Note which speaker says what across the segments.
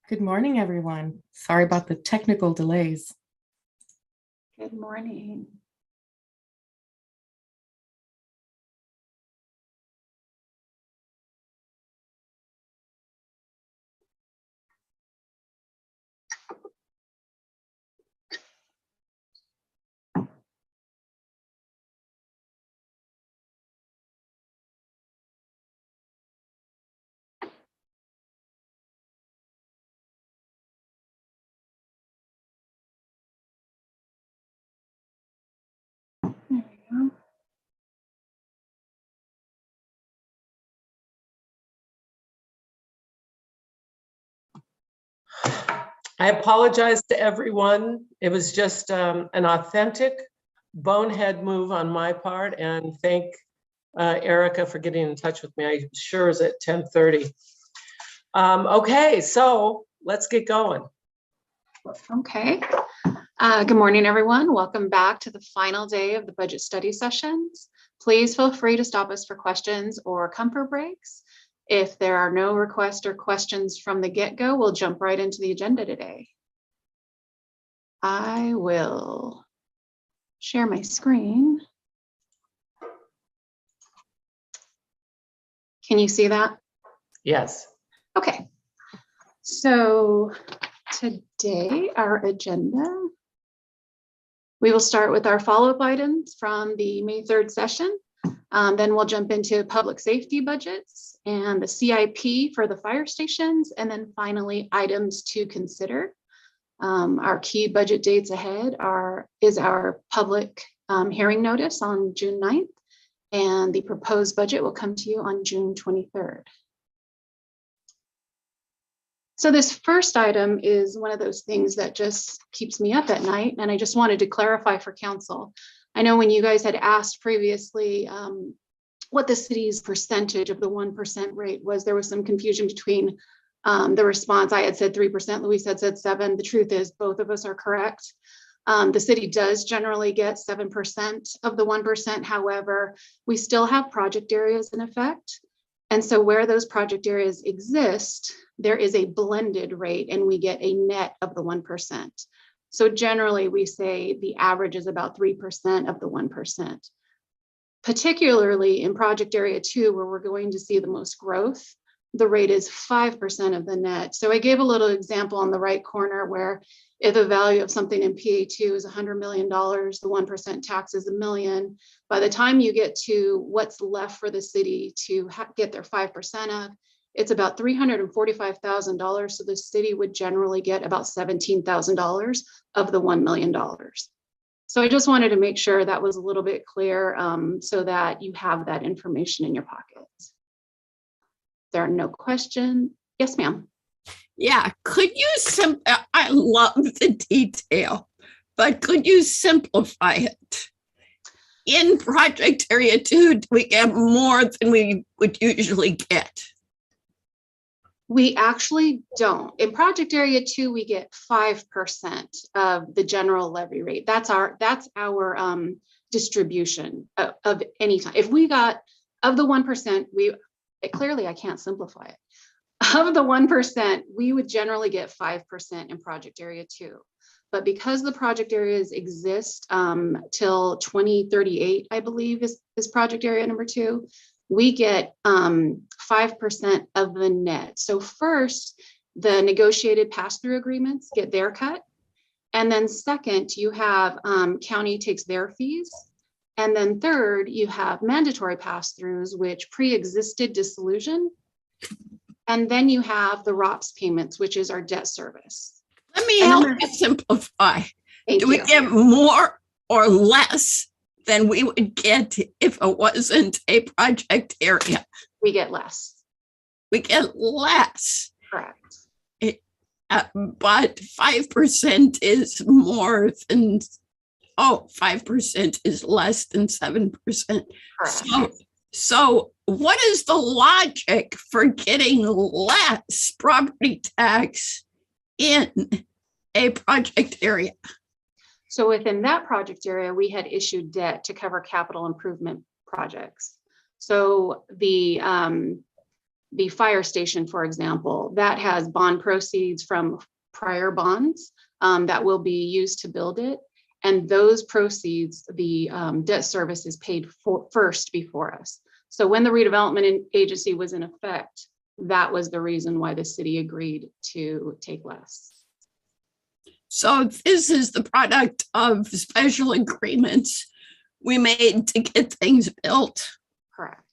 Speaker 1: Good morning, everyone. Sorry about the technical delays.
Speaker 2: Good morning. There we go.
Speaker 3: I apologize to everyone. It was just an authentic bonehead move on my part, and thank Erica for getting in touch with me. I sure is at 10:30. Okay, so let's get going.
Speaker 2: Okay. Good morning, everyone. Welcome back to the final day of the budget study sessions. Please feel free to stop us for questions or comfort breaks. If there are no requests or questions from the get-go, we'll jump right into the agenda today. I will share my screen. Can you see that?
Speaker 3: Yes.
Speaker 2: Okay. So today, our agenda, we will start with our follow-up items from the May 3rd session. Then we'll jump into public safety budgets and the CIP for the fire stations, and then finally items to consider. Our key budget dates ahead is our public hearing notice on June 9th, and the proposed budget will come to you on June 23rd. So this first item is one of those things that just keeps me up at night, and I just wanted to clarify for council. I know when you guys had asked previously what the city's percentage of the 1% rate was, there was some confusion between the response. I had said 3%, Luis had said 7%. The truth is both of us are correct. The city does generally get 7% of the 1%. However, we still have project areas in effect. And so where those project areas exist, there is a blended rate and we get a net of the 1%. So generally we say the average is about 3% of the 1%. Particularly in project area 2, where we're going to see the most growth, the rate is 5% of the net. So I gave a little example on the right corner where if the value of something in PA2 is $100 million, the 1% tax is $1 million. By the time you get to what's left for the city to get their 5% of, it's about $345,000. So the city would generally get about $17,000 of the $1 million. So I just wanted to make sure that was a little bit clear so that you have that information in your pockets. There are no questions. Yes, ma'am.
Speaker 4: Yeah, could you I love the detail, but could you simplify it? In project area 2, we get more than we would usually get.
Speaker 2: We actually don't. In project area 2, we get 5% of the general levy rate. That's our distribution of any time. If we got of the 1%, clearly I can't simplify it. Of the 1%, we would generally get 5% in project area 2. But because the project areas exist till 2038, I believe is project area number 2, we get 5% of the net. So first, the negotiated pass-through agreements get their cut. And then second, you have county takes their fees. And then third, you have mandatory pass-throughs, which pre-existed dissolution. And then you have the ROPS payments, which is our debt service.
Speaker 4: Let me help you simplify. Do we get more or less than we would get if it wasn't a project area?
Speaker 2: We get less.
Speaker 4: We get less.
Speaker 2: Correct.
Speaker 4: But 5% is more than, 5% is less than 7%.
Speaker 2: Correct.
Speaker 4: So what is the logic for getting less property tax in a project area?
Speaker 2: So within that project area, we had issued debt to cover capital improvement projects. So the The fire station, for example, that has bond proceeds from prior bonds that will be used to build it. And those proceeds, the debt service is paid for first before us. So when the redevelopment agency was in effect, that was the reason why the city agreed to take less.
Speaker 4: So this is the product of special agreements we made to get things built.
Speaker 2: Correct.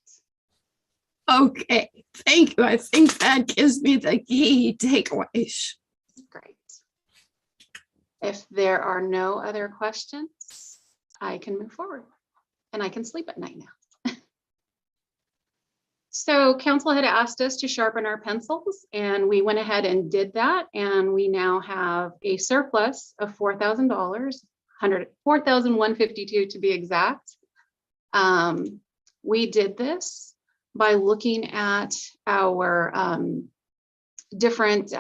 Speaker 4: Okay, thank you. I think that gives me the key takeaways.
Speaker 2: Great. If there are no other questions, I can move forward and I can sleep at night now. So council had asked us to sharpen our pencils and we went ahead and did that. And we now have a surplus of $4,000, $4,152 to be exact. We did this by looking at our different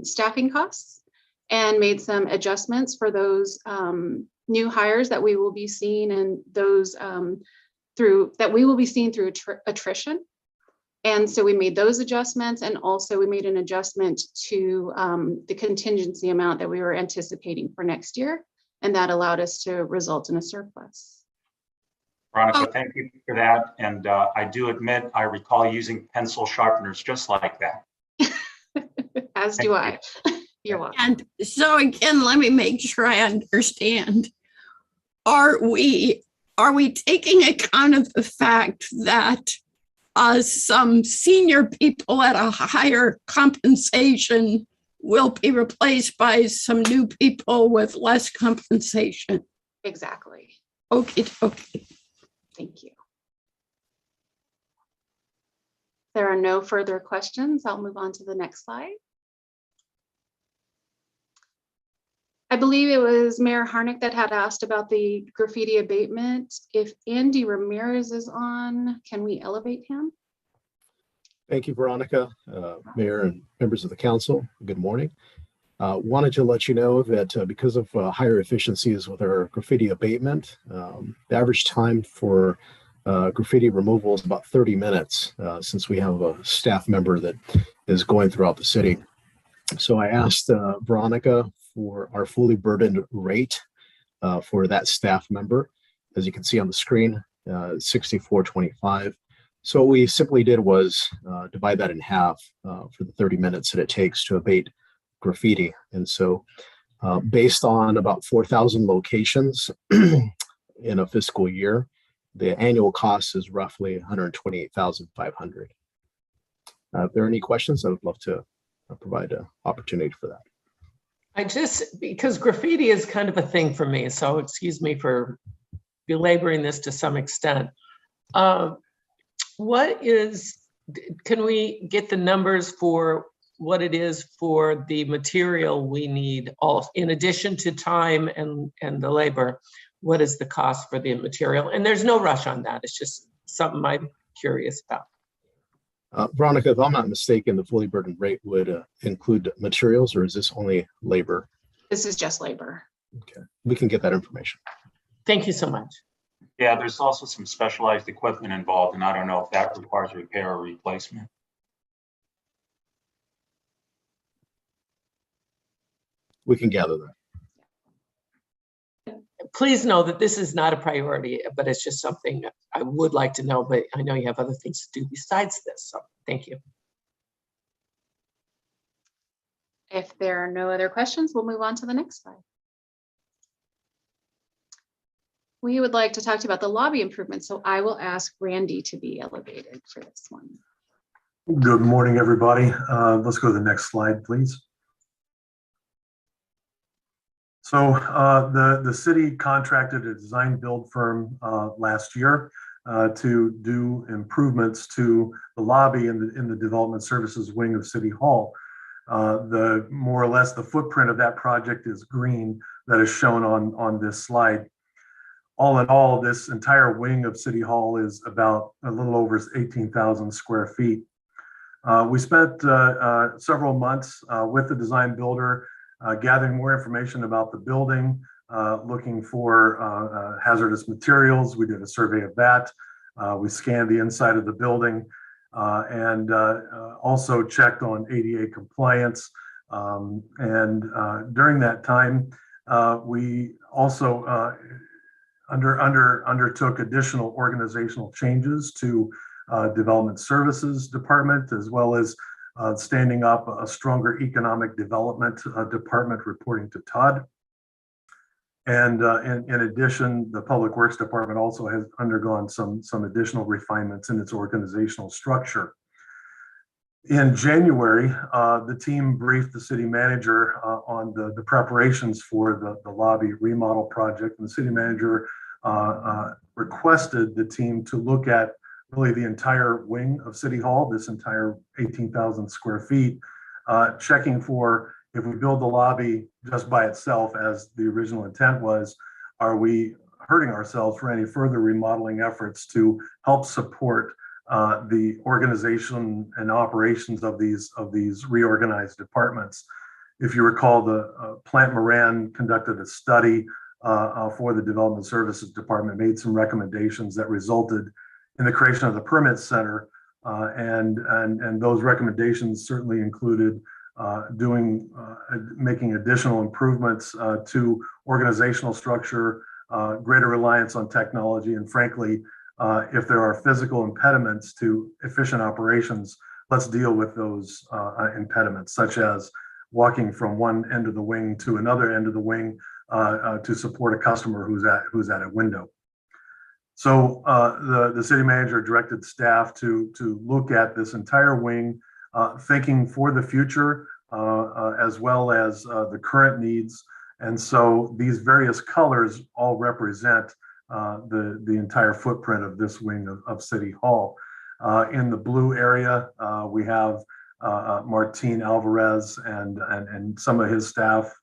Speaker 2: staffing costs and made some adjustments for those new hires that we will be seeing and those through attrition. And so we made those adjustments, and also we made an adjustment to the contingency amount that we were anticipating for next year, and that allowed us to result in a surplus.
Speaker 5: Veronica, thank you for that. And I do admit, I recall using pencil sharpeners just like that.
Speaker 2: As do I. You're welcome.
Speaker 4: And so again, let me make sure I understand. Are we taking account of the fact that some senior people at a higher compensation will be replaced by some new people with less compensation?
Speaker 2: Exactly.
Speaker 4: Okay.
Speaker 2: Thank you. There are no further questions. I'll move on to the next slide. I believe it was Mayor Harnick that had asked about the graffiti abatement. If Andy Ramirez is on, can we elevate him?
Speaker 6: Thank you, Veronica, Mayor and members of the council. Good morning. Wanted to let you know that because of higher efficiencies with our graffiti abatement, the average time for graffiti removal is about 30 minutes since we have a staff member that is going throughout the city. So I asked Veronica for our fully burdened rate for that staff member. As you can see on the screen, $64.25. So what we simply did was divide that in half for the 30 minutes that it takes to abate graffiti. And so based on about 4,000 locations in a fiscal year, the annual cost is roughly $128,500. If there are any questions, I would love to provide an opportunity for that.
Speaker 3: Because graffiti is kind of a thing for me, so excuse me for belaboring this to some extent. Can we get the numbers for what it is for the material we need, all in addition to time and the labor? What is the cost for the material? And there's no rush on that. It's just something I'm curious about.
Speaker 6: Veronica, if I'm not mistaken, the fully burdened rate would include materials, or is this only labor?
Speaker 2: This is just labor.
Speaker 6: Okay, we can get that information.
Speaker 3: Thank you so much.
Speaker 5: Yeah, there's also some specialized equipment involved, and I don't know if that requires repair or replacement.
Speaker 6: We can gather that.
Speaker 3: Please know that this is not a priority, but it's just something I would like to know, but I know you have other things to do besides this, so thank you.
Speaker 2: If there are no other questions, we'll move on to the next slide. We would like to talk to you about the lobby improvements, so I will ask Randy to be elevated for this one.
Speaker 7: Good morning, everybody. Let's go to the next slide, please. So the city contracted a design build firm last year to do improvements to the lobby in the development services wing of City Hall. The more or less the footprint of that project is green, that is shown on this slide. All in all, this entire wing of City Hall is about a little over 18,000 square feet. We spent several months with the design builder gathering more information about the building, looking for hazardous materials. We did a survey of that. We scanned the inside of the building. and also checked on ADA compliance. During that time, we also undertook additional organizational changes to Development Services Department, as well as standing up a stronger Economic Development Department reporting to Todd. And in addition, the Public Works Department also has undergone some additional refinements in its organizational structure. In January, the team briefed the city manager on the preparations for the lobby remodel project, and the city manager requested the team to look at really the entire wing of City Hall, this entire 18,000 square feet, checking for, if we build the lobby just by itself, as the original intent was, are we hurting ourselves for any further remodeling efforts to help support the organization and operations of these reorganized departments? If you recall, the Plant Moran conducted a study for the Development Services Department, made some recommendations that resulted in the creation of the Permit Center, and those recommendations certainly included making additional improvements to organizational structure, greater reliance on technology, and frankly, if there are physical impediments to efficient operations, let's deal with those impediments, such as walking from one end of the wing to another end of the wing to support a customer who's at a window. So the city manager directed staff to look at this entire wing, thinking for the future, as well as the current needs. And so these various colors all represent the entire footprint of this wing of City Hall. In the blue area, we have Martin Alvarez and some of his staff,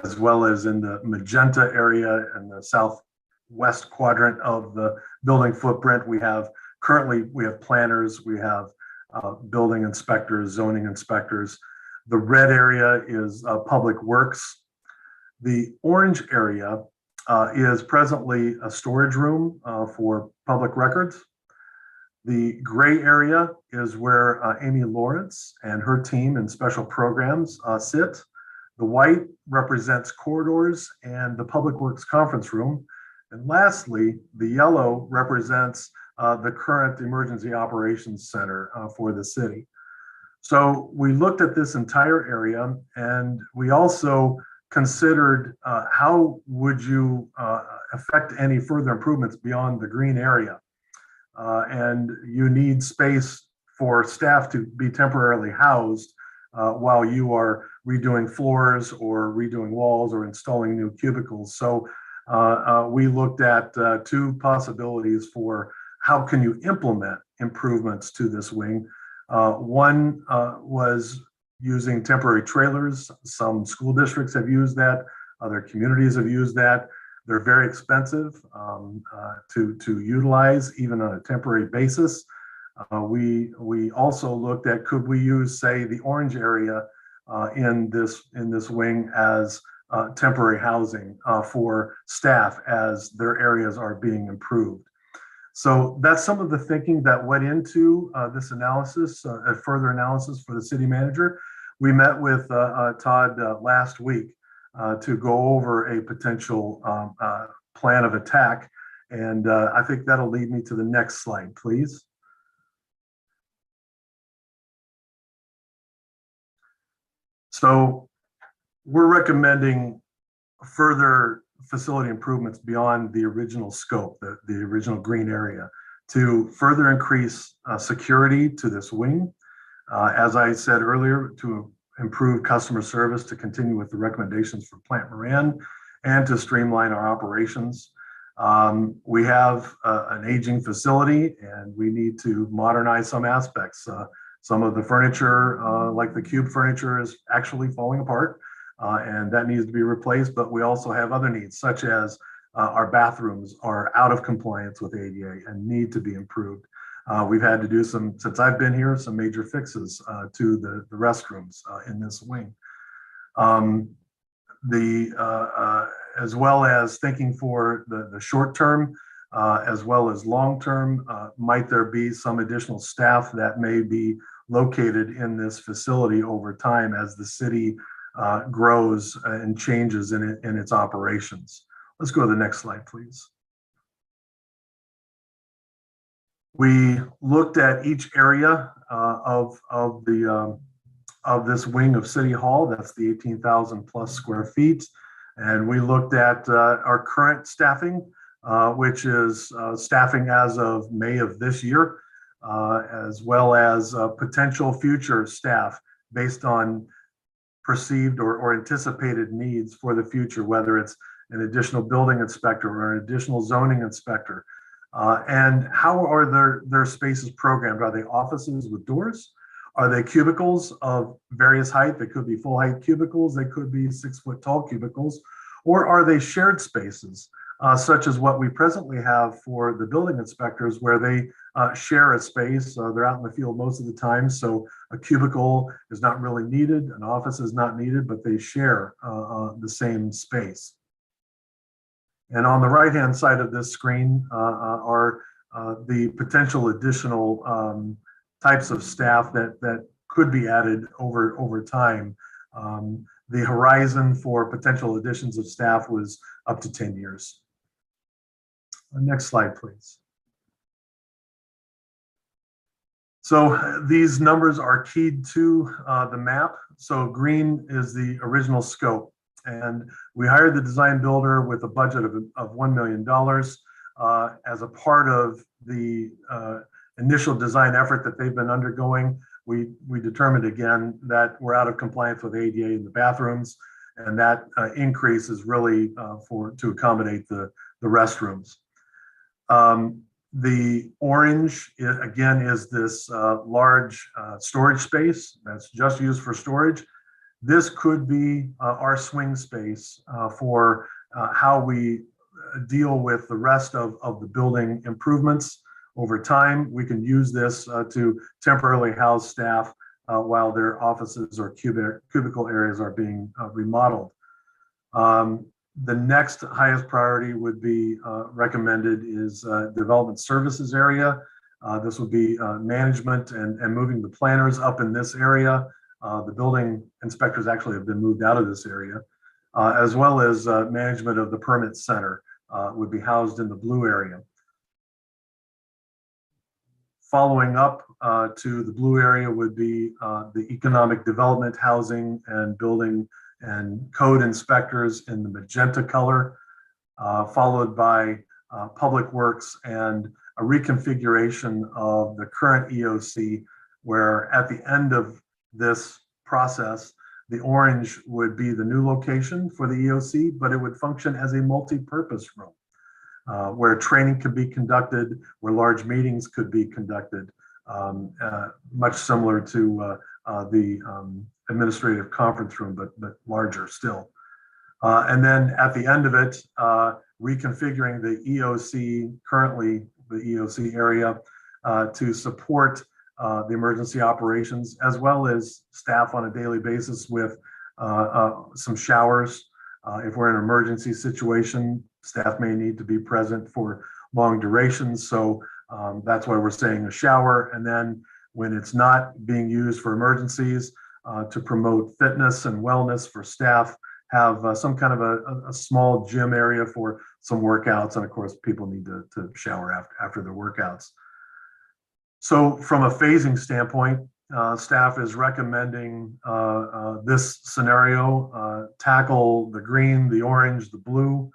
Speaker 7: as well as in the magenta area and the southwest quadrant of the building footprint. We have planners, we have building inspectors, zoning inspectors. The red area is Public Works. The orange area is presently a storage room for public records. The gray area is where Amy Lawrence and her team in special programs sit. The white represents corridors and the Public Works conference room. And lastly, the yellow represents the current Emergency Operations Center for the city. So we looked at this entire area, and we also considered how would you affect any further improvements beyond the green area. And you need space for staff to be temporarily housed while you are redoing floors or redoing walls or installing new cubicles. So we looked at two possibilities for how can you implement improvements to this wing. One was using temporary trailers. Some school districts have used that. Other communities have used that. They're very expensive to utilize, even on a temporary basis. We also looked at, could we use, say, the orange area in this wing as temporary housing for staff as their areas are being improved. So that's some of the thinking that went into this analysis, a further analysis for the city manager. We met with Todd last week to go over a potential plan of attack. And I think that'll lead me to the next slide, please. So we're recommending further facility improvements beyond the original scope, the original green area, to further increase security to this wing. As I said earlier, to improve customer service, to continue with the recommendations for Plant Moran, and to streamline our operations. We have an aging facility, and we need to modernize some aspects. Some of the furniture, like the cube furniture, is actually falling apart, and that needs to be replaced. But we also have other needs, such as our bathrooms are out of compliance with ADA and need to be improved. We've had to do since I've been here, some major fixes to the restrooms in this wing. As well as thinking for the short term, as well as long-term. Might there be some additional staff that may be located in this facility over time as the city grows and changes in its operations? Let's go to the next slide, please. We looked at each area of this wing of City Hall. That's the 18,000 plus square feet. And we looked at our current staffing, which is staffing as of May of this year, as well as potential future staff based on perceived or anticipated needs for the future, whether it's an additional building inspector or an additional zoning inspector. And how are their spaces programmed? Are they offices with doors? Are they cubicles of various height? They could be full height cubicles. They could be 6 foot tall cubicles. Or are they shared spaces, such as what we presently have for the building inspectors, where they share a space? They're out in the field most of the time, so a cubicle is not really needed. An office is not needed, but they share the same space. And on the right-hand side of this screen are the potential additional types of staff that could be added over time. The horizon for potential additions of staff was up to 10 years. Next slide, please. So these numbers are keyed to the map. So green is the original scope. And we hired the design builder with a budget of $1 million as a part of the initial design effort that they've been undergoing. We determined again that we're out of compliance with ADA in the bathrooms, and that increase is really to accommodate the restrooms. The orange, again, is this large storage space that's just used for storage. This could be our swing space for how we deal with the rest of the building improvements. Over time, we can use this to temporarily house staff while their offices or cubicle areas are being remodeled. The next highest priority would be recommended is development services area. This would be management and moving the planners up in this area. The building inspectors actually have been moved out of this area, as well as management of the permit center would be housed in the blue area. Following up to the blue area would be the economic development, housing, and building and code inspectors in the magenta color, followed by public works and a reconfiguration of the current EOC, where at the end of this process, the orange would be the new location for the EOC, but it would function as a multi-purpose room. Where training could be conducted, where large meetings could be conducted, much similar to the administrative conference room, but larger still. And then at the end of it, reconfiguring the EOC, currently the EOC area, to support the emergency operations, as well as staff on a daily basis with some showers. If we're in an emergency situation, staff may need to be present for long durations. So that's why we're saying a shower. And then when it's not being used for emergencies, to promote fitness and wellness for staff, have some kind of a small gym area for some workouts. And of course, people need to shower after their workouts. So from a phasing standpoint, staff is recommending this scenario, tackle the green, the orange, the blue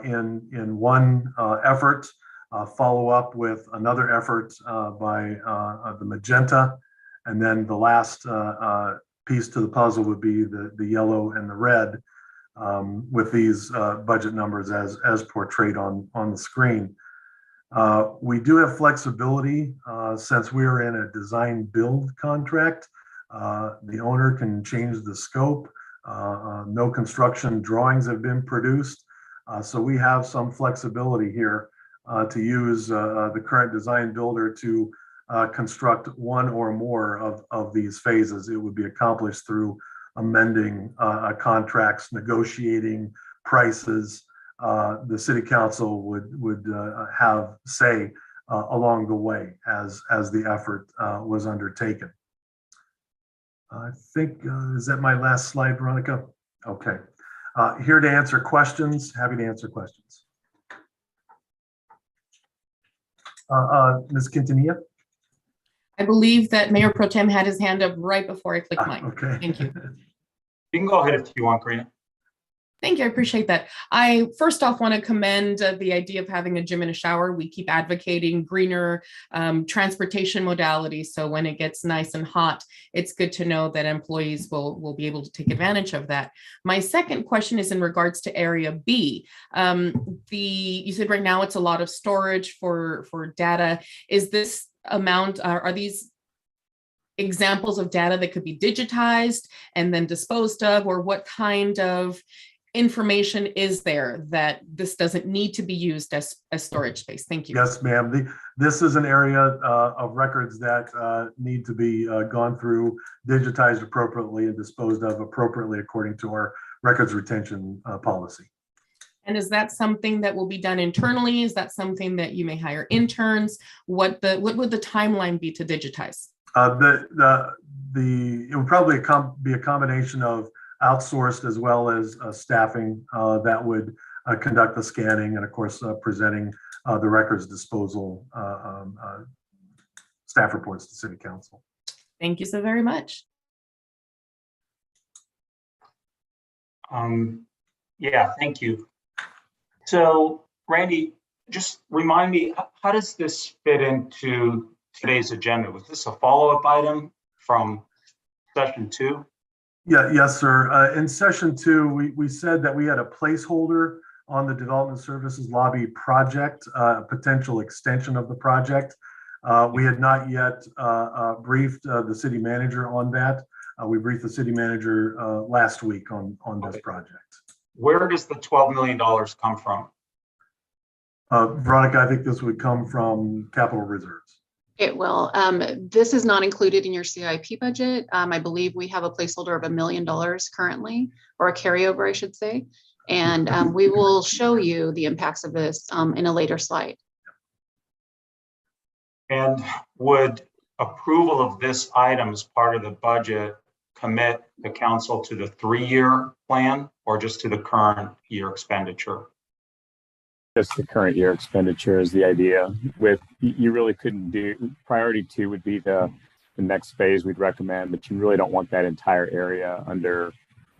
Speaker 7: in one effort, follow up with another effort by the magenta, and then the last piece to the puzzle would be the yellow and the red, with these budget numbers as portrayed on the screen. We do have flexibility since we are in a design build contract. The owner can change the scope. No construction drawings have been produced. So we have some flexibility here to use the current design builder to construct one or more of these phases. It would be accomplished through amending contracts, negotiating prices, the city council would have say along the way as the effort was undertaken. I think, is that my last slide, Veronica? Okay. Here to answer questions, happy to answer questions. Ms. Quintanilla?
Speaker 1: I believe that Mayor Pro Tem had his hand up right before I clicked mine.
Speaker 7: Okay.
Speaker 1: Thank you.
Speaker 5: You can go ahead if you want, Karina.
Speaker 1: Thank you. I appreciate that. I first off want to commend the idea of having a gym and a shower. We keep advocating greener transportation modalities. So when it gets nice and hot, it's good to know that employees will be able to take advantage of that. My second question is in regards to Area B. You said right now it's a lot of storage for data. Is this amount, are these examples of data that could be digitized and then disposed of, or what kind of information is there that this doesn't need to be used as storage space? Thank you.
Speaker 7: Yes, ma'am. This is an area of records that need to be gone through, digitized appropriately, and disposed of appropriately according to our records retention policy.
Speaker 1: And is that something that will be done internally? Is that something that you may hire interns? What would the timeline be to digitize? It would
Speaker 7: probably be a combination of outsourced as well as staffing that would conduct the scanning and, of course, presenting the records disposal staff reports to City Council.
Speaker 1: Thank you so very much.
Speaker 5: Yeah, thank you. So, Randy, just remind me, how does this fit into today's agenda? Was this a follow-up item from session 2?
Speaker 7: Yeah, yes, sir. In session 2, we said that we had a placeholder on the Development Services Lobby project, a potential extension of the project. We had not yet briefed the city manager on that. We briefed the city manager last week on this project.
Speaker 5: Where does the $12 million come from?
Speaker 7: Veronica, I think this would come from capital reserves.
Speaker 2: It will. This is not included in your CIP budget. I believe we have a placeholder of $1 million currently, or a carryover, I should say. And we will show you the impacts of this in a later slide.
Speaker 5: And would approval of this item as part of the budget commit the council to the 3-year plan or just to the current year expenditure?
Speaker 8: Just the current year expenditure is the idea. With you really couldn't do priority 2 would be the next phase we'd recommend, but you really don't want that entire area under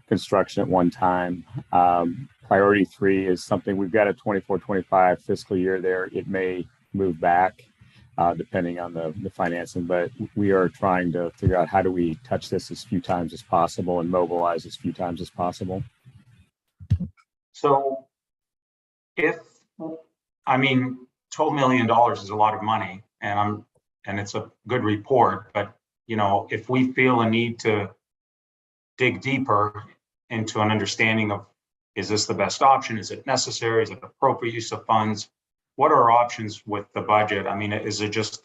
Speaker 8: construction at one time. Priority 3 is something we've got a 24-25 fiscal year there. It may move back depending on the financing, but we are trying to figure out how do we touch this as few times as possible and mobilize as few times as possible.
Speaker 5: So $12 million is a lot of money, and it's a good report, but if we feel a need to dig deeper into an understanding of, is this the best option? Is it necessary? Is it appropriate use of funds? What are our options with the budget? Is it just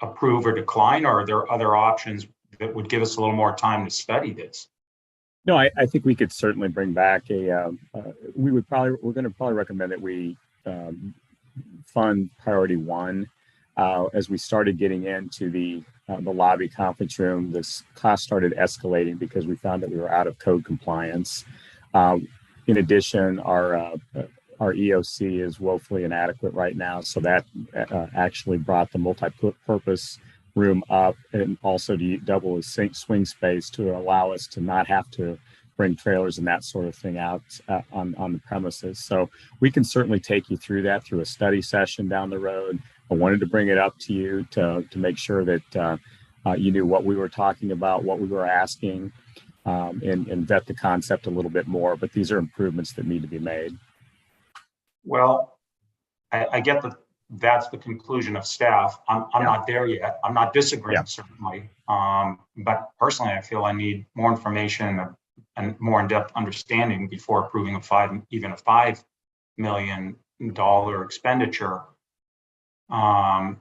Speaker 5: approve or decline, or are there other options that would give us a little more time to study this?
Speaker 8: No, I think we could certainly bring back we're going to probably recommend that we fund priority 1. As we started getting into the lobby conference room, this cost started escalating because we found that we were out of code compliance. In addition, our EOC is woefully inadequate right now, so that actually brought the multi-purpose room up, and also to double as swing space to allow us to not have to bring trailers and that sort of thing out on the premises. So we can certainly take you through that through a study session down the road. I wanted to bring it up to you to make sure that you knew what we were talking about, what we were asking, and vet the concept a little bit more, but these are improvements that need to be made.
Speaker 5: Well, I get that that's the conclusion of staff. I'm not there yet. I'm not disagreeing, certainly. But personally, I feel I need more information and more in-depth understanding before approving even a $5 million expenditure. I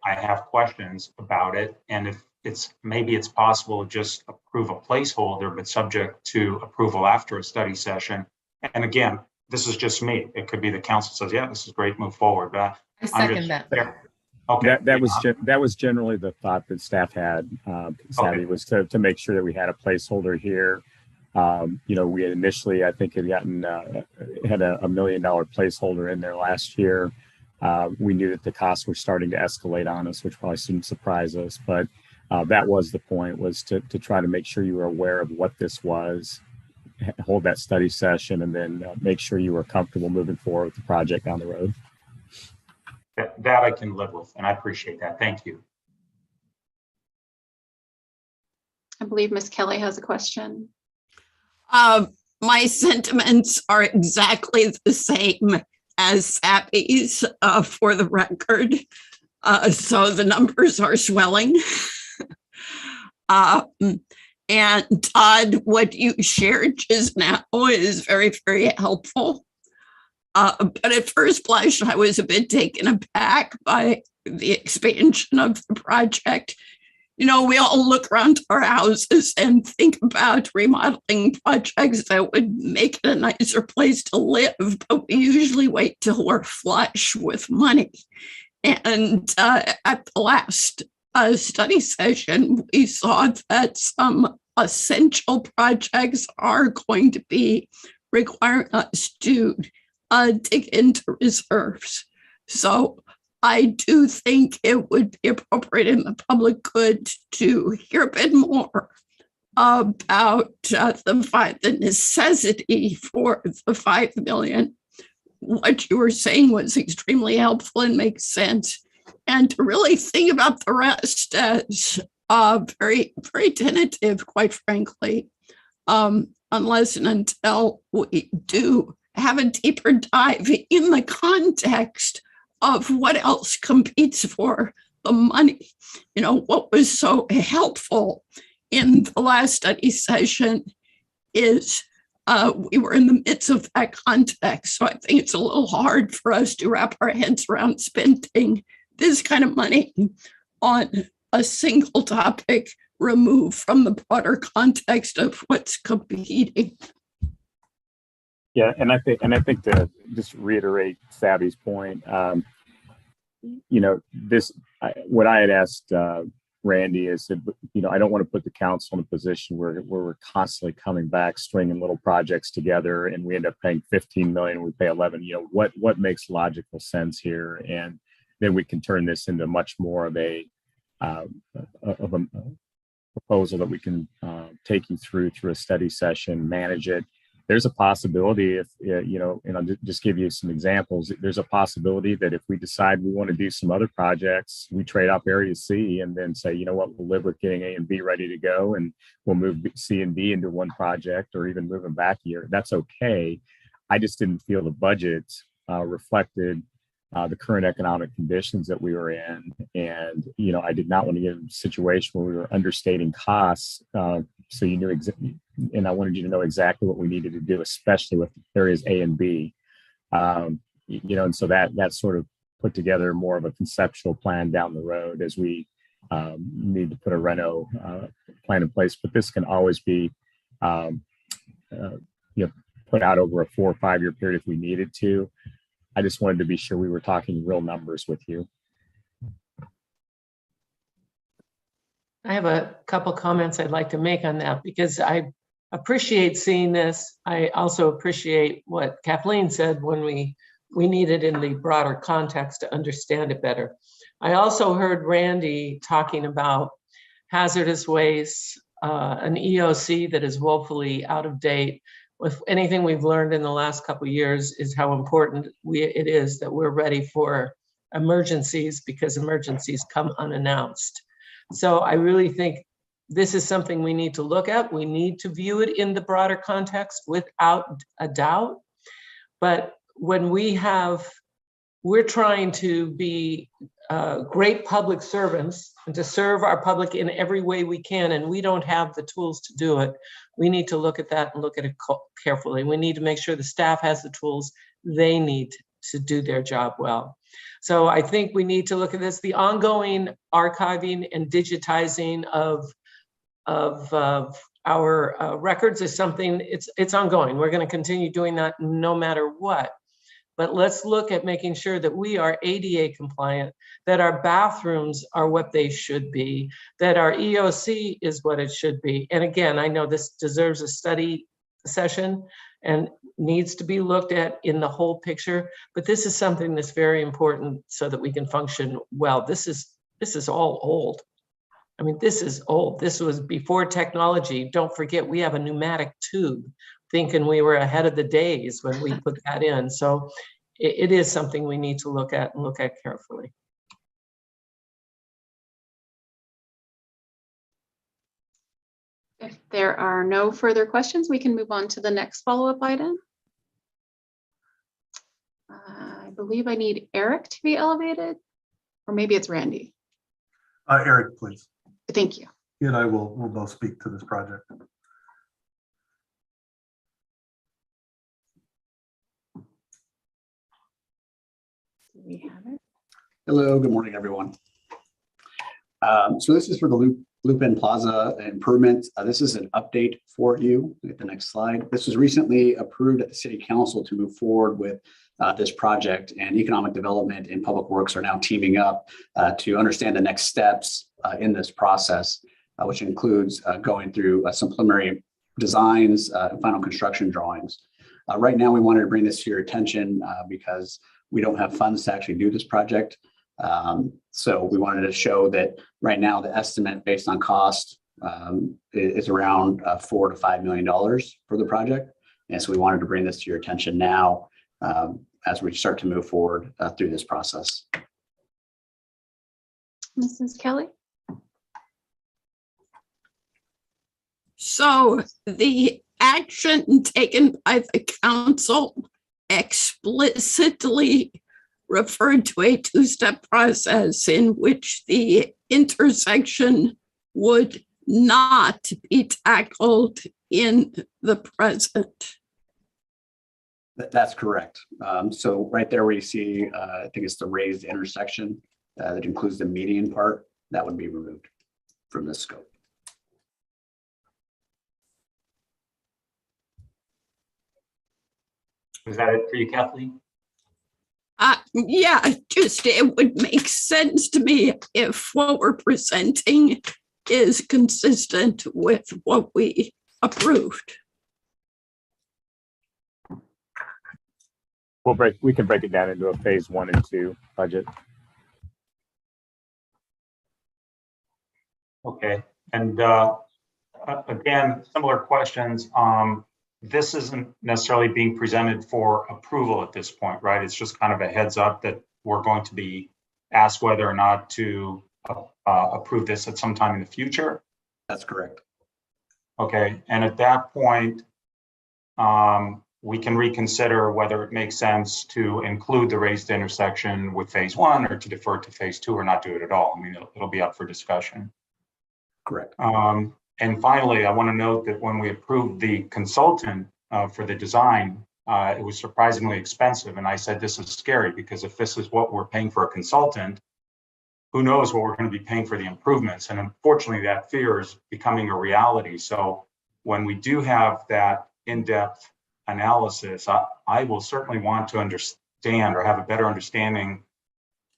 Speaker 5: have questions about it. And if maybe it's possible to just approve a placeholder, but subject to approval after a study session, And again, this is just me. It could be the council says, yeah, this is great, move forward, but
Speaker 1: I
Speaker 5: I'm
Speaker 1: second
Speaker 5: just-
Speaker 1: that.
Speaker 5: yeah. Okay.
Speaker 8: That was generally the thought that staff had, Savvy, was to make sure that we had a placeholder here. We had initially, I think, had gotten had a $1 million placeholder in there last year. We knew that the costs were starting to escalate on us, which probably shouldn't surprise us, but that was the point, was to try to make sure you were aware of what this was, hold that study session, and then make sure you were comfortable moving forward with the project down the road.
Speaker 5: That I can live with, and I appreciate that. Thank you.
Speaker 2: I believe Ms. Kelly has a question.
Speaker 4: My sentiments are exactly the same as Savvy's, for the record. So the numbers are swelling. And Todd, what you shared just now is very, very helpful. But at first blush, I was a bit taken aback by the expansion of the project. We all look around our houses and think about remodeling projects that would make it a nicer place to live, but we usually wait till we're flush with money. And at the last study session, we saw that some essential projects are going to be requiring us to dig into reserves. So I do think it would be appropriate in the public good to hear a bit more about the necessity for the $5 million. What you were saying was extremely helpful and makes sense. And to really think about the rest as very, very tentative, quite frankly, unless and until we do have a deeper dive in the context of what else competes for the money. What was so helpful in the last study session is we were in the midst of that context. So I think it's a little hard for us to wrap our heads around spending this kind of money on a single topic removed from the broader context of what's competing.
Speaker 8: Yeah, and I think to just reiterate Savvy's point, what I had asked Randy is that, I don't want to put the council in a position where we're constantly coming back, stringing little projects together, and we end up paying 15 million, we pay 11. What makes logical sense here, and then we can turn this into much more of a proposal that we can take you through a study session, manage it. There's a possibility, if and I'll just give you some examples. There's a possibility that if we decide we want to do some other projects, we trade off area C and then say, we'll live with getting A and B ready to go, and we'll move C and D into one project, or even move them back a year. That's okay. I just didn't feel the budget reflected the current economic conditions that we were in, and I did not want to get in a situation where we were understating costs. So you knew and I wanted you to know exactly what we needed to do, especially with areas A and B. And so that sort of put together more of a conceptual plan down the road as we need to put a reno plan in place. But this can always be put out over a 4 or 5 year period if we needed to. I just wanted to be sure we were talking real numbers with you.
Speaker 3: I have a couple comments I'd like to make on that, because I appreciate seeing this. I also appreciate what Kathleen said when we need it in the broader context to understand it better. I also heard Randy talking about hazardous waste, an EOC that is woefully out of date. With anything we've learned in the last couple of years is how important it is that we're ready for emergencies, because emergencies come unannounced. So I really think this is something we need to look at. We need to view it in the broader context without a doubt. But when we're trying to be great public servants and to serve our public in every way we can, and we don't have the tools to do it, we need to look at that and look at it carefully. We need to make sure the staff has the tools they need to do their job well. So I think we need to look at this, the ongoing archiving and digitizing of our records is something, it's ongoing. We're going to continue doing that no matter what. But let's look at making sure that we are ADA compliant, that our bathrooms are what they should be, that our EOC is what it should be. And again, I know this deserves a study session and needs to be looked at in the whole picture, but this is something that's very important so that we can function well. This is all old. I mean, this is old. This was before technology. Don't forget, we have a pneumatic tube, thinking we were ahead of the days when we put that in. So it is something we need to look at and look at carefully.
Speaker 2: If there are no further questions, we can move on to the next follow-up item. I believe I need Eric to be elevated, or maybe it's Randy.
Speaker 7: Eric, please.
Speaker 2: Thank you.
Speaker 7: He and I will both speak to this project.
Speaker 2: Do we have it?
Speaker 9: Hello, good morning, everyone. So this is for the Loop End Plaza improvement. This is an update for you. At the next slide. This was recently approved at the City Council to move forward with this project, and Economic Development and Public Works are now teaming up to understand the next steps in this process, which includes going through some preliminary designs and final construction drawings. Right now, we wanted to bring this to your attention because we don't have funds to actually do this project. So we wanted to show that right now the estimate based on cost is around $4 to $5 million for the project. And so we wanted to bring this to your attention now as we start to move forward through this process.
Speaker 2: Mrs. Kelly?
Speaker 4: So the action taken by the council explicitly referred to a two-step process in which the intersection would not be tackled in the present.
Speaker 9: That's correct. So right there where you see, I think it's the raised intersection that includes the median part, that would be removed from this scope.
Speaker 5: Is that it for you, Kathleen?
Speaker 4: Yeah, just it would make sense to me if what we're presenting is consistent with what we approved.
Speaker 8: We can break it down into a phase 1 and 2 budget.
Speaker 5: Okay, and again, similar questions. This isn't necessarily being presented for approval at this point, right? It's just kind of a heads up that we're going to be asked whether or not to approve this at some time in the future.
Speaker 9: That's correct.
Speaker 5: Okay, and at that point, we can reconsider whether it makes sense to include the raised intersection with phase 1 or to defer to phase 2 or not do it at all. I mean, it'll be up for discussion.
Speaker 9: Correct.
Speaker 5: And finally, I want to note that when we approved the consultant for the design, it was surprisingly expensive. And I said, this is scary because if this is what we're paying for a consultant, who knows what we're going to be paying for the improvements. And unfortunately, that fear is becoming a reality. So when we do have that in-depth analysis, I will certainly want to understand or have a better understanding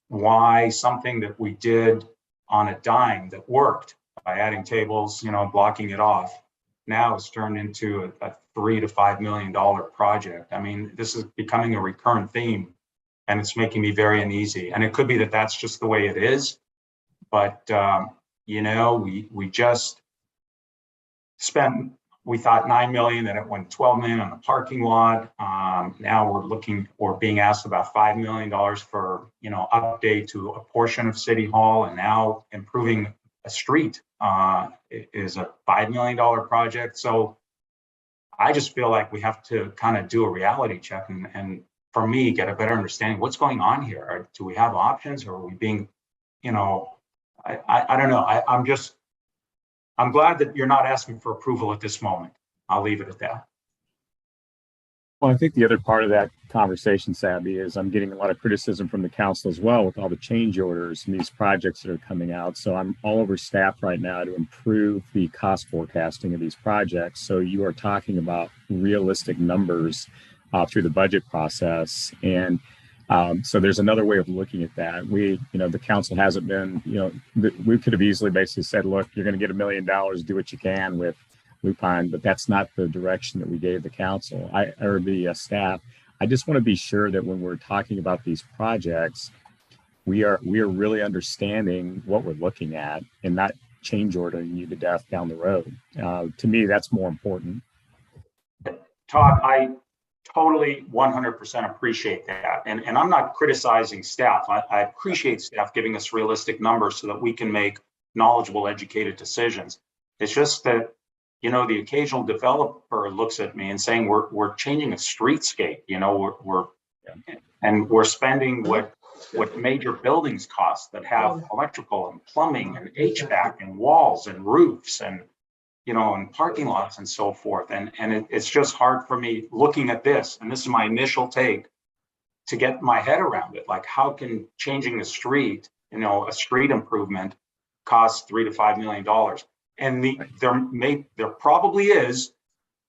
Speaker 5: why something that we did on a dime that worked by adding tables, blocking it off, now it's turned into a $3 to $5 million project. I mean, this is becoming a recurrent theme, and it's making me very uneasy. And it could be that that's just the way it is, but we just spent, we thought 9 million, and it went 12 million on the parking lot. Now we're being asked about $5 million for update to a portion of City Hall, and now improving a street is a $5 million project. So I just feel like we have to kind of do a reality check and for me, get a better understanding what's going on here. Or do we have options, or are we being, I don't know. I'm glad that you're not asking for approval at this moment. I'll leave it at that.
Speaker 8: Well, I think the other part of that conversation, Sabby, is I'm getting a lot of criticism from the council as well with all the change orders and these projects that are coming out. So I'm all over staff right now to improve the cost forecasting of these projects. So you are talking about realistic numbers through the budget process. And so there's another way of looking at that. The council hasn't been, we could have easily basically said, look, you're going to get $1 million, do what you can with Lupine, but that's not the direction that we gave the council or the staff. I just want to be sure that when we're talking about these projects, we are really understanding what we're looking at and not change ordering you to death down the road. To me, that's more important.
Speaker 5: Todd, I totally 100% appreciate that. And I'm not criticizing staff. I appreciate staff giving us realistic numbers so that we can make knowledgeable, educated decisions. It's just that the occasional developer looks at me and saying we're changing a streetscape. We're spending what major buildings cost that have electrical and plumbing and HVAC and walls and roofs and and parking lots and so forth. And it's just hard for me looking at this. And this is my initial take to get my head around it. Like, how can changing a street, a street improvement cost $3 to $5 million? And there probably is,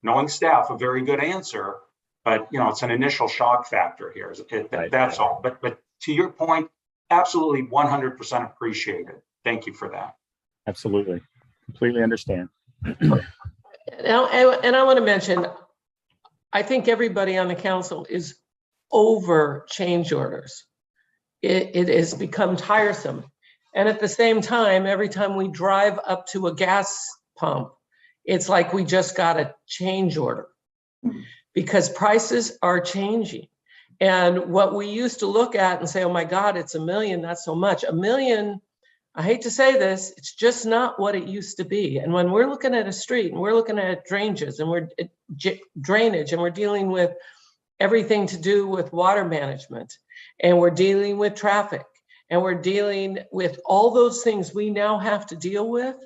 Speaker 5: knowing staff, a very good answer, but it's an initial shock factor here. That's all. But to your point, absolutely 100% appreciated. Thank you for that.
Speaker 8: Absolutely, completely understand.
Speaker 3: And I want to mention, I think everybody on the council is over change orders. It has become tiresome. And at the same time, every time we drive up to a gas pump, it's like we just got a change order because prices are changing. And what we used to look at and say, oh my God, it's $1 million, not so much. $1 million, I hate to say this, it's just not what it used to be. And when we're looking at a street and we're looking at drainages and drainage and we're dealing with everything to do with water management and we're dealing with traffic, and we're dealing with all those things we now have to deal with.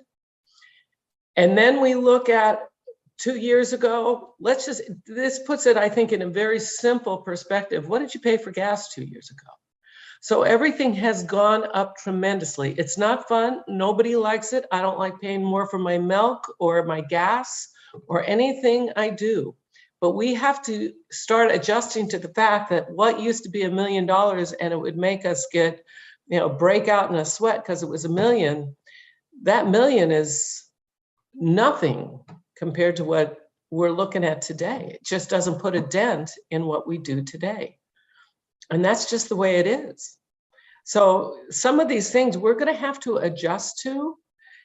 Speaker 3: And then we look at 2 years ago, this puts it, I think, in a very simple perspective. What did you pay for gas 2 years ago? So everything has gone up tremendously. It's not fun. Nobody likes it. I don't like paying more for my milk or my gas or anything I do. But we have to start adjusting to the fact that what used to be $1 million and it would make us get break out in a sweat because it was $1 million, that $1 million is nothing compared to what we're looking at today. It just doesn't put a dent in what we do today. And that's just the way it is. So some of these things we're going to have to adjust to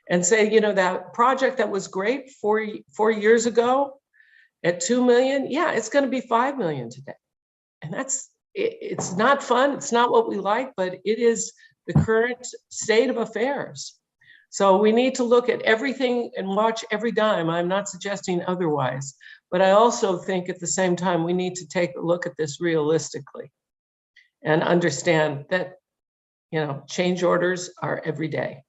Speaker 3: and say, that project that was great 4 years ago at $2 million, yeah, it's going to be $5 million today. And it's not fun. It's not what we like, but it is the current state of affairs. So we need to look at everything and watch every dime. I'm not suggesting otherwise, but I also think at the same time, we need to take a look at this realistically and understand that, change orders are every day.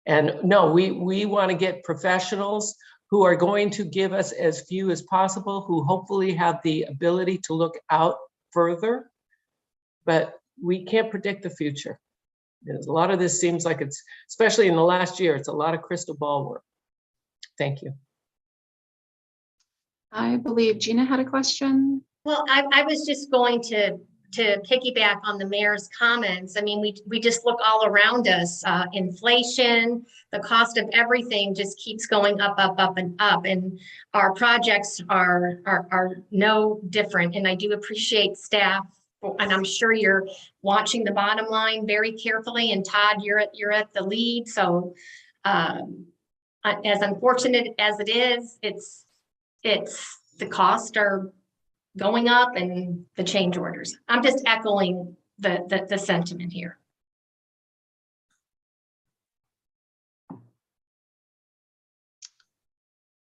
Speaker 3: And no, we want to get professionals who are going to give us as few as possible, who hopefully have the ability to look out further. But we can't predict the future. A lot of this seems like it's, especially in the last year, it's a lot of crystal ball work. Thank you.
Speaker 2: I believe Gina had a question.
Speaker 10: Well, I was just going to piggyback on the mayor's comments. I mean, we just look all around us. Inflation, the cost of everything just keeps going up, and up. And our projects are no different. And I do appreciate staff. And I'm sure you're watching the bottom line very carefully. And Todd, you're at the lead. So as unfortunate as it is, it's the costs are going up and the change orders. I'm just echoing the sentiment here.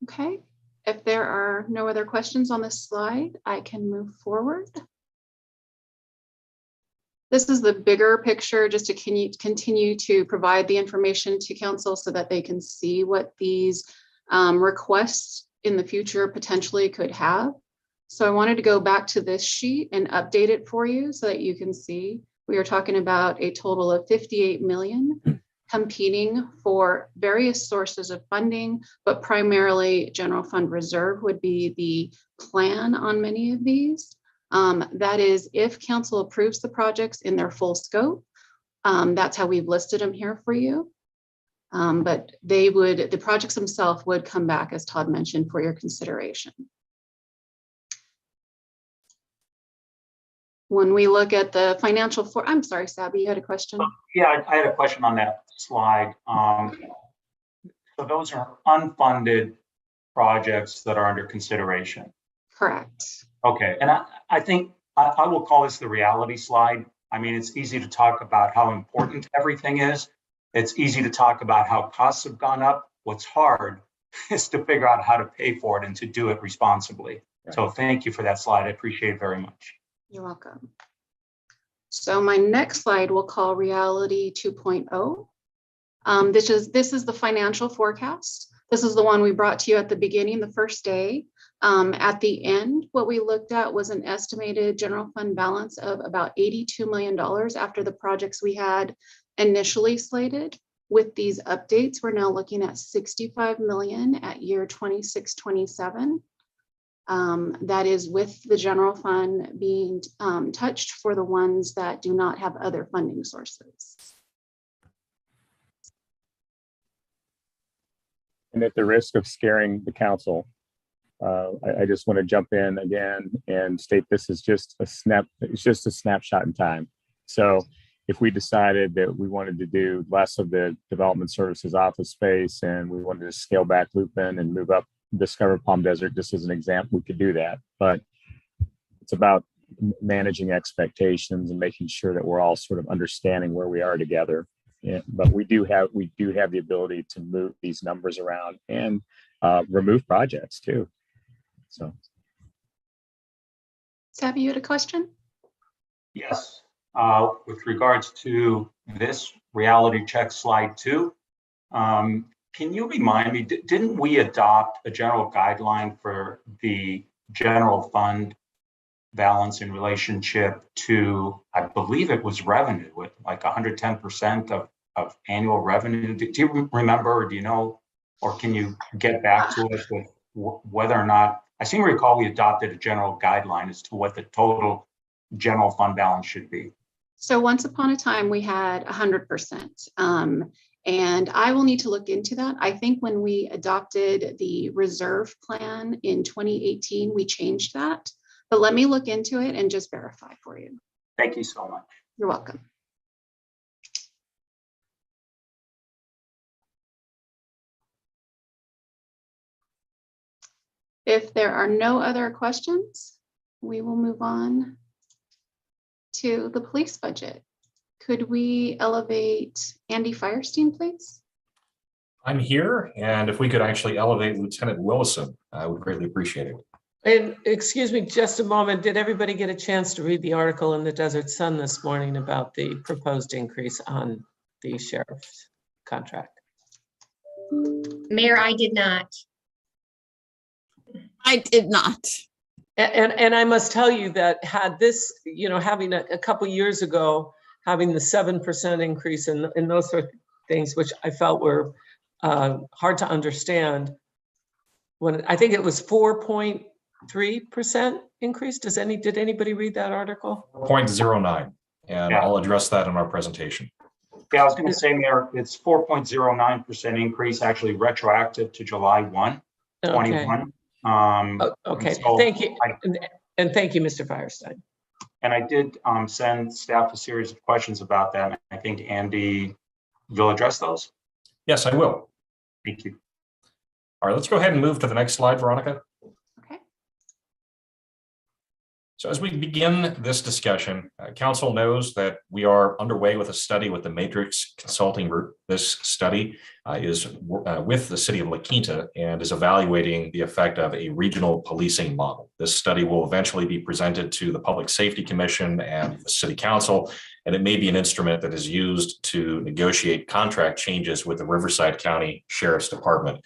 Speaker 2: Okay, if there are no other questions on this slide, I can move forward. This is the bigger picture, just to continue to provide the information to council so that they can see what these requests in the future potentially could have. So I wanted to go back to this sheet and update it for you so that you can see. We are talking about a total of 58 million competing for various sources of funding, but primarily general fund reserve would be the plan on many of these. That is, if council approves the projects in their full scope, that's how we've listed them here for you. But the projects themselves would come back, as Todd mentioned, for your consideration. When we look at the financial I'm sorry, Sabby, you had a question?
Speaker 5: Yeah, I had a question on that slide. So those are unfunded projects that are under consideration.
Speaker 2: Correct.
Speaker 5: Okay, and I think I will call this the reality slide. I mean, it's easy to talk about how important everything is. It's easy to talk about how costs have gone up. What's hard is to figure out how to pay for it and to do it responsibly. Right. So thank you for that slide. I appreciate it very much.
Speaker 2: You're welcome. So my next slide we'll call Reality 2.0. This is the financial forecast. This is the one we brought to you at the beginning, the first day. At the end, what we looked at was an estimated general fund balance of about $82 million after the projects we had initially slated. With these updates, we're now looking at 65 million at year 26-27. That is with the general fund being touched for the ones that do not have other funding sources.
Speaker 8: And at the risk of scaring the council, I just want to jump in again and state this is just a snapshot in time. So if we decided that we wanted to do less of the development services office space and we wanted to scale back Lupin and move up Discover Palm Desert, just as an example, we could do that. But it's about managing expectations and making sure that we're all sort of understanding where we are together. Yeah, but we do have the ability to move these numbers around and remove projects too. So,
Speaker 2: Sabby, you had a question?
Speaker 5: Yes. With regards to this reality check slide 2, can you remind me, didn't we adopt a general guideline for the general fund balance in relationship to, I believe it was revenue, with like 110% of annual revenue? Do you remember, or do you know, or can you get back to us with whether or not, I seem to recall we adopted a general guideline as to what the total general fund balance should be.
Speaker 2: So once upon a time, we had 100%. And I will need to look into that. I think when we adopted the reserve plan in 2018, we changed that. But let me look into it and just verify for you.
Speaker 5: Thank you so much.
Speaker 2: You're welcome. If there are no other questions, we will move on to the police budget. Could we elevate Andy Firestein, please?
Speaker 11: I'm here, and if we could actually elevate Lieutenant Willison, I would greatly appreciate it.
Speaker 3: And excuse me, just a moment. Did everybody get a chance to read the article in the Desert Sun this morning about the proposed increase on the sheriff's contract?
Speaker 10: Mayor, I did not.
Speaker 4: I did not.
Speaker 3: And I must tell you that had this, having a couple years ago, having the 7% increase in those sort of things, which I felt were hard to understand. When I think it was 4.3% increase. Did anybody read that article?
Speaker 11: 0.09, and yeah. I'll address that in our presentation.
Speaker 5: Yeah, I was going to say, Mayor, it's 4.09% increase, actually retroactive to July 1, 21.
Speaker 3: Okay,
Speaker 5: so
Speaker 3: thank you. And thank you, Mr. Firestein.
Speaker 5: And I did send staff a series of questions about that. I think Andy will address those.
Speaker 11: Yes, I will.
Speaker 5: Thank you.
Speaker 11: All right, let's go ahead and move to the next slide, Veronica.
Speaker 2: Okay.
Speaker 11: So as we begin this discussion, Council knows that we are underway with a study with the Matrix Consulting Group. This study is with the city of La Quinta and is evaluating the effect of a regional policing model. This study will eventually be presented to the Public Safety Commission and the City Council, and it may be an instrument that is used to negotiate contract changes with the Riverside County Sheriff's Department.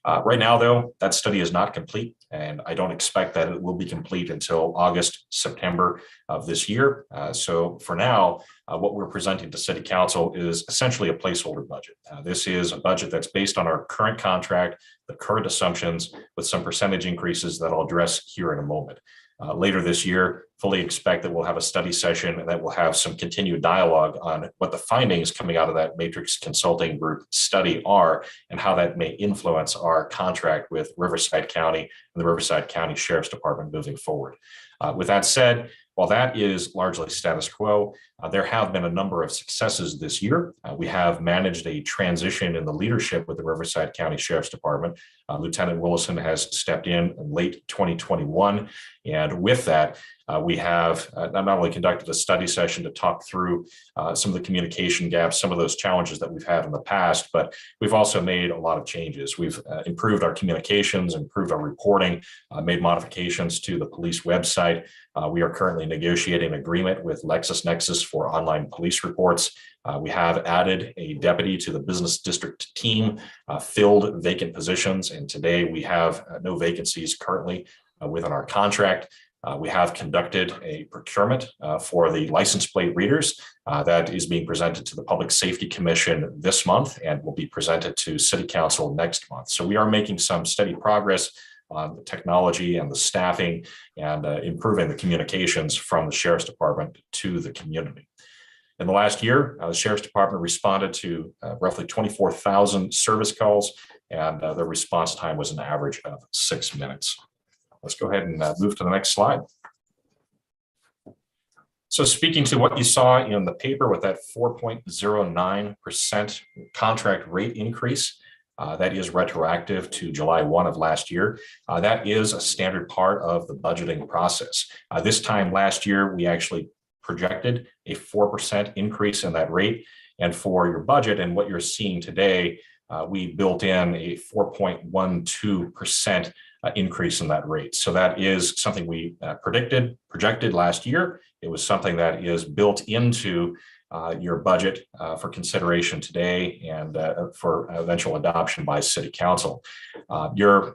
Speaker 11: Right now, though, that study is not complete, and I don't expect that it will be complete until August, September of this year. So for now, what we're presenting to City Council is essentially a placeholder budget. This is a budget that's based on our current contract, the current assumptions, with some percentage increases that I'll address here in a moment. Later this year, fully expect that we'll have a study session and that we'll have some continued dialogue on what the findings coming out of that Matrix Consulting Group study are and how that may influence our contract with Riverside County and the Riverside County Sheriff's Department moving forward. With that said, while that is largely status quo, there have been a number of successes this year. We have managed a transition in the leadership with the Riverside County Sheriff's Department. Lieutenant Willison has stepped in late 2021. And with that, we have not only conducted a study session to talk through some of the communication gaps, some of those challenges that we've had in the past, but we've also made a lot of changes. We've improved our communications, improved our reporting, made modifications to the police website. We are currently negotiating an agreement with LexisNexis for online police reports. We have added a deputy to the business district team, filled vacant positions, and today we have no vacancies currently within our contract. We have conducted a procurement for the license plate readers that is being presented to the Public Safety Commission this month and will be presented to City Council next month. So we are making some steady progress on the technology and the staffing and improving the communications from the Sheriff's Department to the community. In the last year, the Sheriff's Department responded to roughly 24,000 service calls, and their response time was an average of 6 minutes. Let's go ahead and move to the next slide. So speaking to what you saw in the paper with that 4.09% contract rate increase, that is retroactive to July 1 of last year. That is a standard part of the budgeting process. This time last year, we actually projected a 4% increase in that rate. And for your budget and what you're seeing today, we built in a 4.12% increase in that rate. So that is something we projected last year. It was something that is built into your budget for consideration today and for eventual adoption by City Council. Your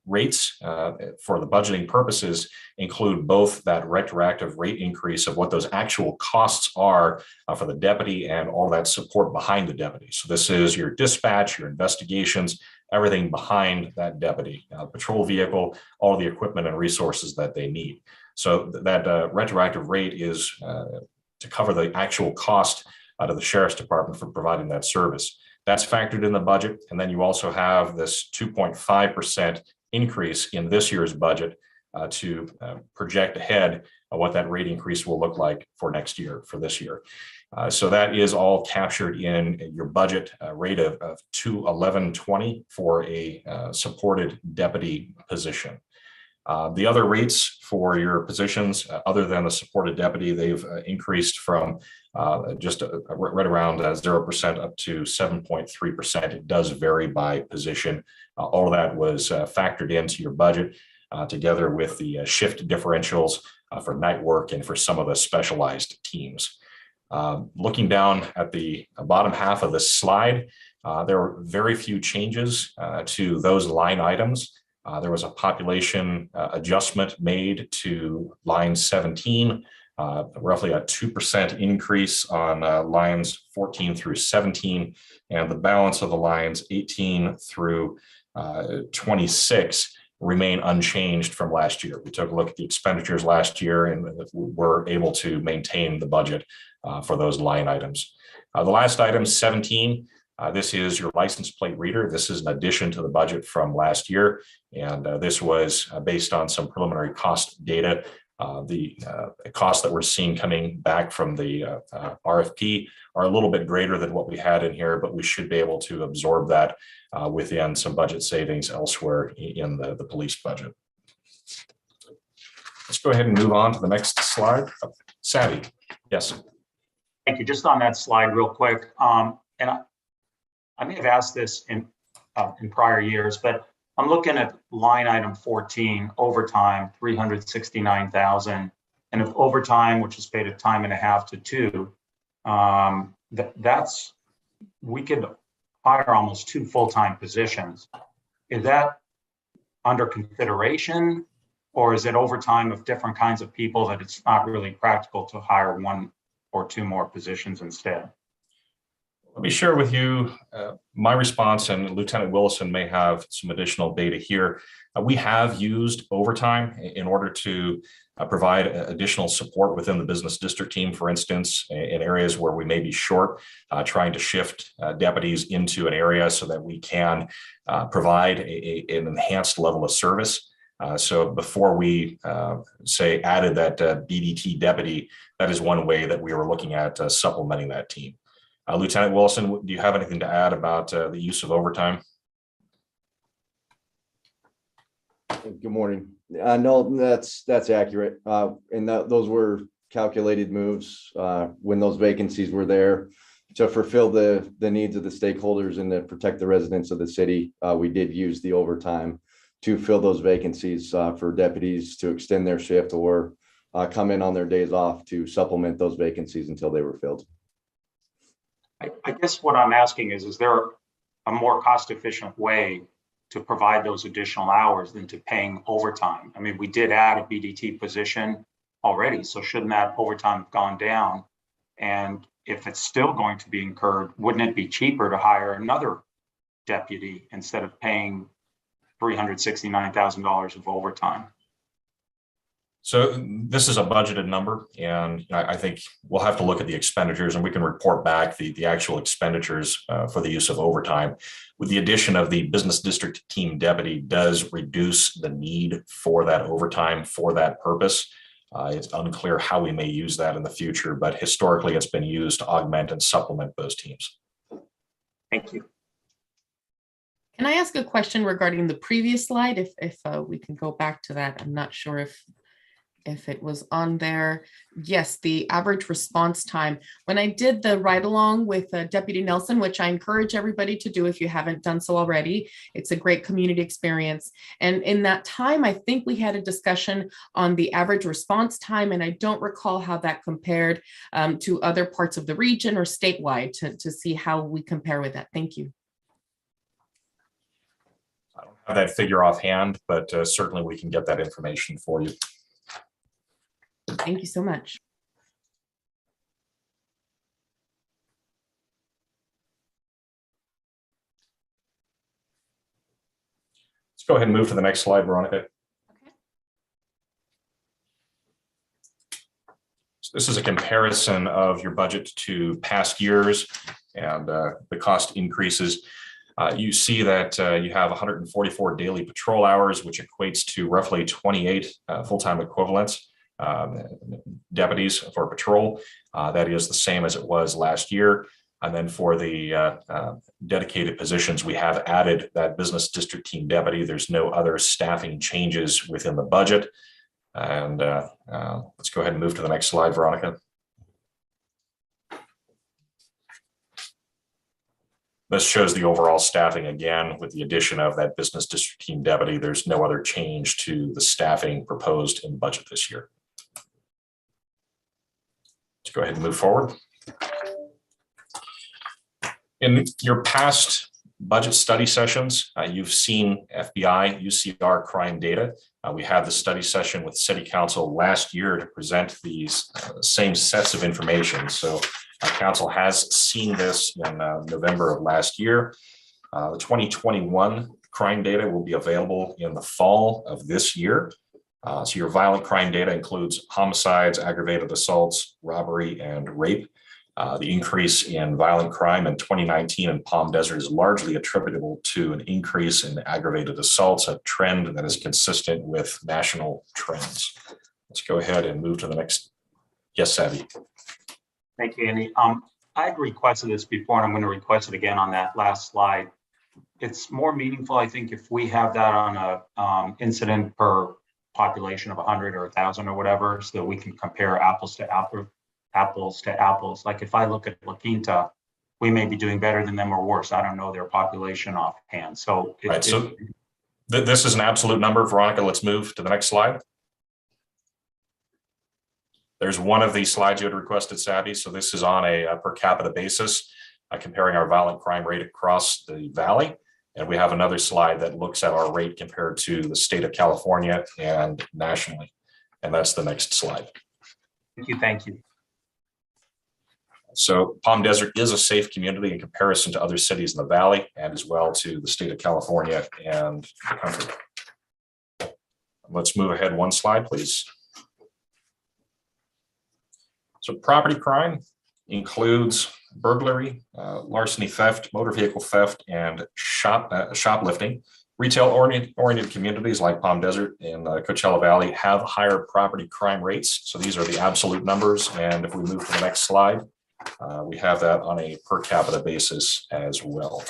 Speaker 11: rates for the budgeting purposes include both that retroactive rate increase of what those actual costs are for the deputy and all that support behind the deputy. So this is your dispatch, your investigations, everything behind that deputy, patrol vehicle, all the equipment and resources that they need. So that retroactive rate is to cover the actual cost to the Sheriff's Department for providing that service. That's factored in the budget. And then you also have this 2.5% increase in this year's budget to project ahead of what that rate increase will look like for next year, for this year. So that is all captured in your budget rate of $211.20 for a supported deputy position. The other rates for your positions, other than the supported deputy, they've increased from just right around 0% up to 7.3%. It does vary by position. All of that was factored into your budget together with the shift differentials for night work and for some of the specialized teams. Looking down at the bottom half of this slide, there were very few changes to those line items. There was a population adjustment made to line 17, roughly a 2% increase on lines 14 through 17, and the balance of the lines 18 through 26 remain unchanged from last year. We took a look at the expenditures last year and were able to maintain the budget for those line items. The last item, 17, this is your license plate reader. This is an addition to the budget from last year. And this was based on some preliminary cost data. The costs that we're seeing coming back from the RFP are a little bit greater than what we had in here, but we should be able to absorb that within some budget savings elsewhere in the police budget. Let's go ahead and move on to the next slide. Savvy, yes.
Speaker 5: Thank you. Just on that slide real quick. And I may have asked this in prior years, but I'm looking at line item 14, overtime, 369,000. And if overtime, which is paid at time and a half to 2, we could hire almost 2 full-time positions is that under consideration? Or is it overtime of different kinds of people that it's not really practical to hire one or two more positions instead?
Speaker 11: Let me share with you my response, and Lieutenant Willison may have some additional data here. We have used overtime in order to provide additional support within the business district team, for instance, in areas where we may be short, trying to shift deputies into an area so that we can provide an enhanced level of service. So before we say added that BDT deputy, that is one way that we were looking at supplementing that team. Lieutenant Willison, do you have anything to add about the use of overtime?
Speaker 12: Good morning. No, that's accurate. And those were calculated moves when those vacancies were there to fulfill the needs of the stakeholders and to protect the residents of the city. We did use the overtime to fill those vacancies for deputies to extend their shift or come in on their days off to supplement those vacancies until they were filled.
Speaker 5: I guess what I'm asking is there a more cost-efficient way to provide those additional hours than to paying overtime? I mean, we did add a BDT position already, so shouldn't that overtime have gone down? And if it's still going to be incurred, wouldn't it be cheaper to hire another deputy instead of paying $369,000 of overtime?
Speaker 11: So this is a budgeted number, and I think we'll have to look at the expenditures, and we can report back the actual expenditures for the use of overtime. With the addition of the business district team deputy does reduce the need for that overtime for that purpose. It's unclear how we may use that in the future, but historically it's been used to augment and supplement those teams.
Speaker 5: Thank you.
Speaker 1: Can I ask a question regarding the previous slide? If we can go back to that, I'm not sure if it was on there. Yes, the average response time. When I did the ride along with Deputy Nelson, which I encourage everybody to do if you haven't done so already, it's a great community experience. And in that time, I think we had a discussion on the average response time, and I don't recall how that compared to other parts of the region or statewide to see how we compare with that. Thank you.
Speaker 11: I don't have that figure offhand, but certainly we can get that information for you.
Speaker 1: Thank you so much.
Speaker 11: Let's go ahead and move to the next slide, Veronica. Okay. So this is a comparison of your budget to past years and the cost increases. You see that you have 144 daily patrol hours, which equates to roughly 28 full-time equivalents. Deputies for patrol. That is the same as it was last year. And then for the dedicated positions, we have added that business district team deputy. There's no other staffing changes within the budget. And let's go ahead and move to the next slide, Veronica. This shows the overall staffing again with the addition of that business district team deputy. There's no other change to the staffing proposed in budget this year. Let's go ahead and move forward. In your past budget study sessions, you've seen FBI, UCR crime data. We had the study session with City Council last year to present these same sets of information. So Council has seen this in November of last year. The 2021 crime data will be available in the fall of this year. So your violent crime data includes homicides, aggravated assaults, robbery, and rape. The increase in violent crime in 2019 in Palm Desert is largely attributable to an increase in aggravated assaults, a trend that is consistent with national trends. Let's go ahead and move to the next. Yes, Savvy.
Speaker 5: Thank you, Andy. I'd requested this before, and I'm going to request it again on that last slide. It's more meaningful, I think, if we have that on a incident per population of 100 or 1,000 or whatever, so that we can compare apples to apples. Like if I look at La Quinta, we may be doing better than them or worse. I don't know their population offhand. So,
Speaker 11: this is an absolute number, Veronica. Let's move to the next slide. There's one of these slides you had requested, Savvy. So this is on a per capita basis, comparing our violent crime rate across the valley. And we have another slide that looks at our rate compared to the state of California and nationally. And that's the next slide.
Speaker 5: Thank you. Thank you.
Speaker 11: So Palm Desert is a safe community in comparison to other cities in the valley and as well to the state of California and the country. Let's move ahead one slide, please. So property crime includes burglary, larceny, theft, motor vehicle theft, and shoplifting. Retail-oriented communities like Palm Desert and Coachella Valley have higher property crime rates. So these are the absolute numbers. And if we move to the next slide, we have that on a per capita basis as well.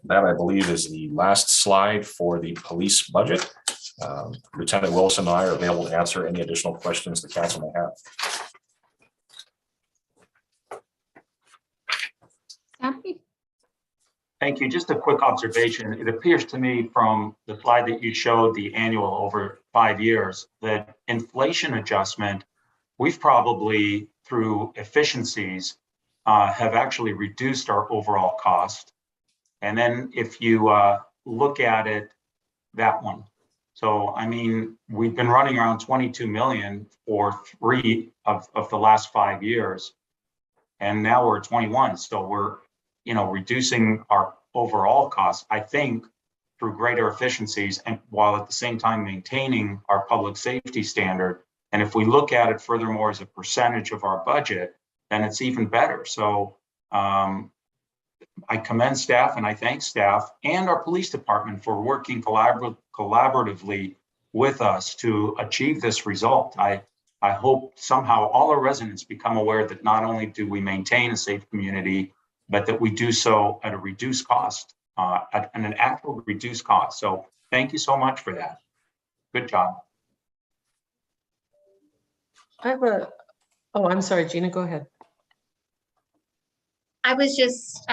Speaker 11: That, I believe, is the last slide for the police budget. Lieutenant Wilson and I are available to answer any additional questions the council may have.
Speaker 2: Happy?
Speaker 5: Thank you. Just a quick observation. It appears to me from the slide that you showed, the annual over 5 years, that inflation adjustment, we've probably, through efficiencies, have actually reduced our overall cost. And then if you look at it, that one. So, I mean, we've been running around 22 million for 3 of the last 5 years. And now we're at 21. So we're, reducing our overall costs, I think, through greater efficiencies, and while at the same time maintaining our public safety standard. And if we look at it furthermore as a percentage of our budget, then it's even better. So I commend staff and I thank staff and our police department for working collaboratively with us to achieve this result. I hope somehow all our residents become aware that not only do we maintain a safe community, but that we do so at a reduced cost, at an actual reduced cost. So thank you so much for that. Good job.
Speaker 3: I have I'm sorry, Gina, go ahead.
Speaker 10: I was just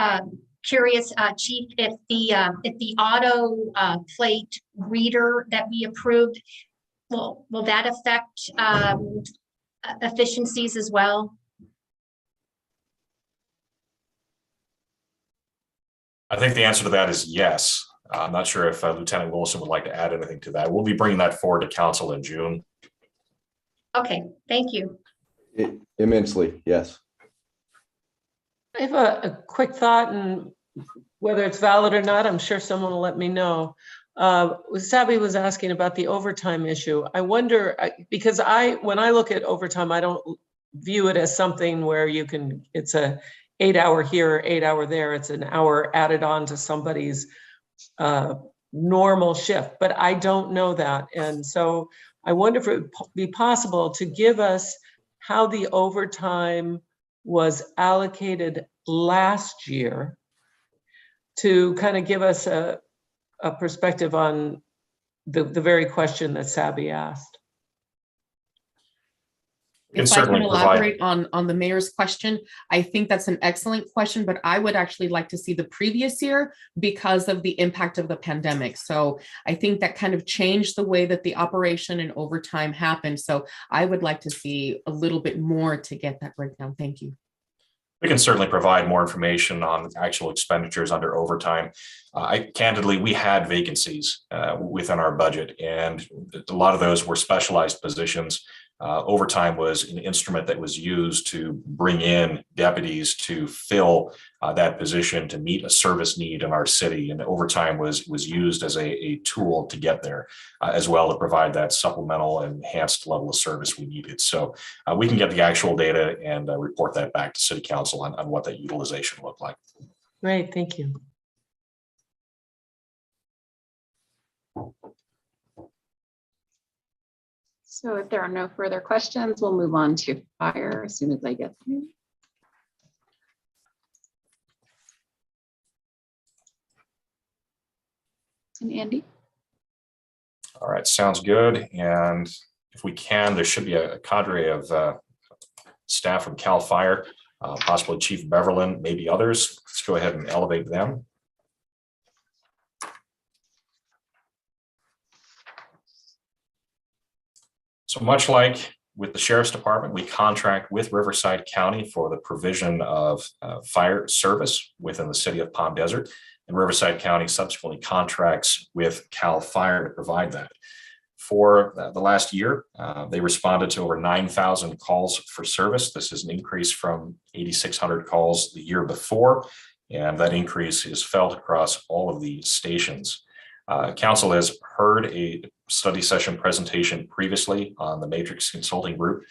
Speaker 10: curious, Chief, if the auto plate reader that we approved, will that affect efficiencies as well?
Speaker 11: I think the answer to that is yes. I'm not sure if Lieutenant Wilson would like to add anything to that. We'll be bringing that forward to council in June.
Speaker 10: Okay, thank you.
Speaker 12: Immensely, yes.
Speaker 3: I have a quick thought, and whether it's valid or not, I'm sure someone will let me know. Sabi was asking about the overtime issue. I wonder, because when I look at overtime, I don't view it as something where it's a 8-hour here, 8-hour there. It's an hour added on to somebody's normal shift, but I don't know that. And so I wonder if it would be possible to give us how the overtime was allocated last year to kind of give us a perspective on the very question that Sabi asked.
Speaker 1: If I can elaborate on the mayor's question, I think that's an excellent question, but I would actually like to see the previous year because of the impact of the pandemic. So I think that kind of changed the way that the operation and overtime happened. So I would like to see a little bit more to get that breakdown. Thank you.
Speaker 11: We can certainly provide more information on actual expenditures under overtime. Candidly, we had vacancies within our budget, and a lot of those were specialized positions. Overtime was an instrument that was used to bring in deputies to fill that position to meet a service need in our city, and overtime was used as a tool to get there, as well to provide that supplemental and enhanced level of service we needed. So we can get the actual data and report that back to City Council on what that utilization looked like.
Speaker 3: Great, thank you.
Speaker 2: So if there are no further questions, we'll move on to fire as soon as I get there. And Andy?
Speaker 11: All right, sounds good. And if we can, there should be a cadre of staff from CAL FIRE, possibly Chief Beverland, maybe others. Let's go ahead and elevate them. So much like with the Sheriff's Department, we contract with Riverside County for the provision of fire service within the city of Palm Desert. and Riverside County subsequently contracts with CAL FIRE to provide that. For the last year, they responded to over 9,000 calls for service. This is an increase from 8,600 calls the year before, and that increase is felt across all of the stations. Council has heard a study session presentation previously on the Matrix Consulting Group,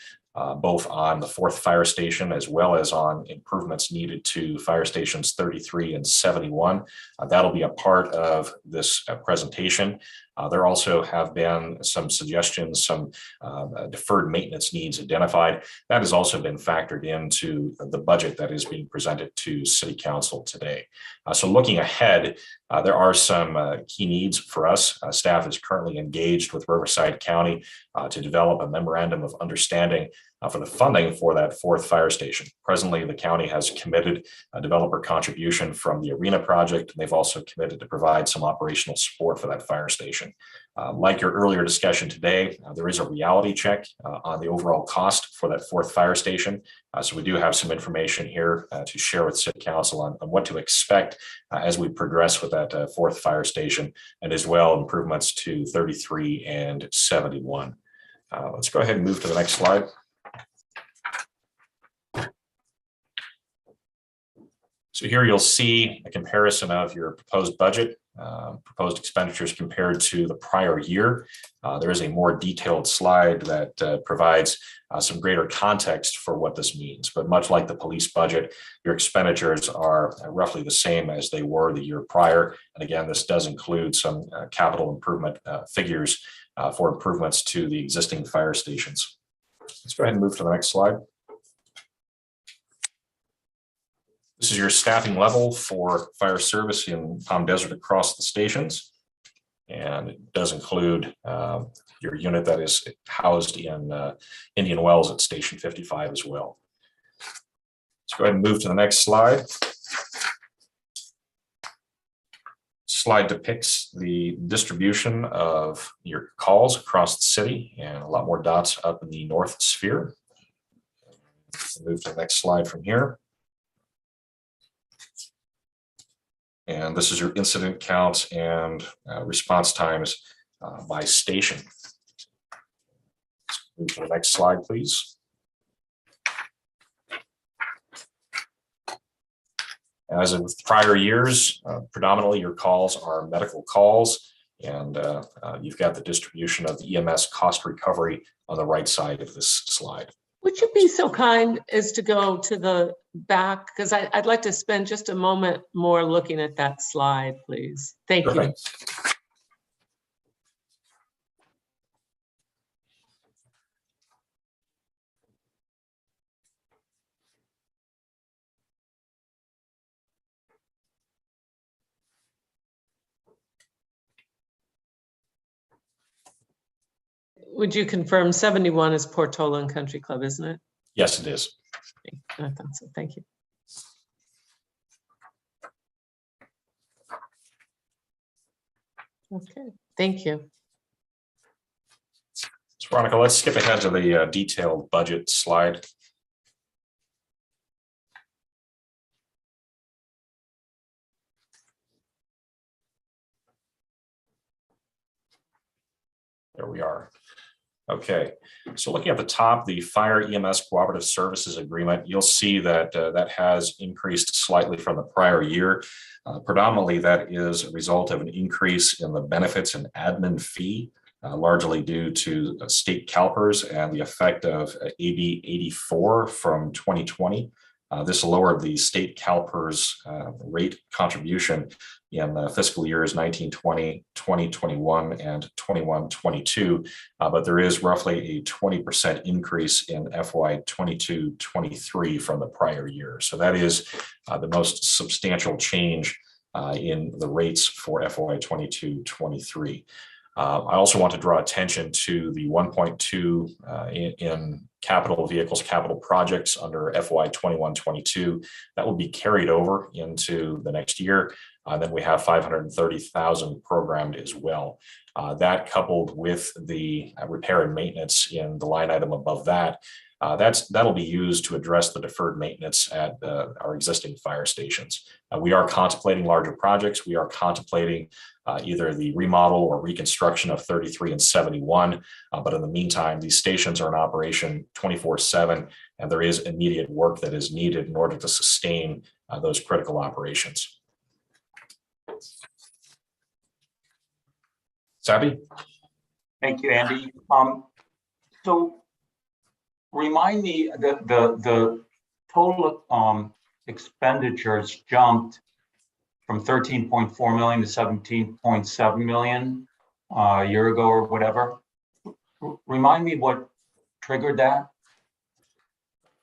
Speaker 11: both on the 4th fire station as well as on improvements needed to fire stations 33 and 71. That'll be a part of this presentation. There also have been some suggestions, some deferred maintenance needs identified. That has also been factored into the budget that is being presented to City Council today. So looking ahead, there are some key needs for us. Staff is currently engaged with Riverside County to develop a memorandum of understanding for the funding for that 4th fire station. Presently, the county has committed a developer contribution from the Arena project, and they've also committed to provide some operational support for that fire station. Like your earlier discussion today, there is a reality check on the overall cost for that 4th fire station. So we do have some information here to share with City Council on what to expect as we progress with that 4th fire station, and as well improvements to 33 and 71. Let's go ahead and move to the next slide. So here you'll see a comparison of your proposed budget, proposed expenditures compared to the prior year. There is a more detailed slide that provides some greater context for what this means. But much like the police budget, your expenditures are roughly the same as they were the year prior. And again, this does include some capital improvement figures for improvements to the existing fire stations. Let's go ahead and move to the next slide. This is your staffing level for fire service in Palm Desert across the stations. And it does include your unit that is housed in Indian Wells at Station 55 as well. Let's go ahead and move to the next slide. Slide depicts the distribution of your calls across the city, and a lot more dots up in the north sphere. Move to the next slide from here. And this is your incident count and response times by station. Let's move to the next slide, please. As in prior years, predominantly your calls are medical calls, and you've got the distribution of the EMS cost recovery on the right side of this slide.
Speaker 3: Would you be so kind as to go to the back? Because I'd like to spend just a moment more looking at that slide, please. Thank you. Would you confirm 71 is Portola Country Club, isn't it?
Speaker 11: Yes, it is.
Speaker 3: I thought so. Thank you. Okay, thank you.
Speaker 11: So Veronica, let's skip ahead to the detailed budget slide. There we are. Okay, so looking at the top, the Fire EMS Cooperative Services Agreement, you'll see that that has increased slightly from the prior year. Predominantly, that is a result of an increase in the benefits and admin fee, largely due to state CalPERS and the effect of AB 84 from 2020. This lowered the state CalPERS rate contribution in fiscal years 1920, 2021, and 21-22, but there is roughly a 20% increase in FY 22-23 from the prior year. So that is the most substantial change in the rates for FY 22-23. I also want to draw attention to the 1.2 in capital vehicles, capital projects under FY 21-22. That will be carried over into the next year. Then we have 530,000 programmed as well. That coupled with the repair and maintenance in the line item above that, that'll be used to address the deferred maintenance at our existing fire stations. We are contemplating larger projects. We are contemplating either the remodel or reconstruction of 33 and 71. But in the meantime, these stations are in operation 24/7, and there is immediate work that is needed in order to sustain those critical operations. Sabi?
Speaker 5: Thank you, Andy. So remind me that the total expenditures jumped from 13.4 million to 17.7 million a year ago or whatever. Remind me what triggered that?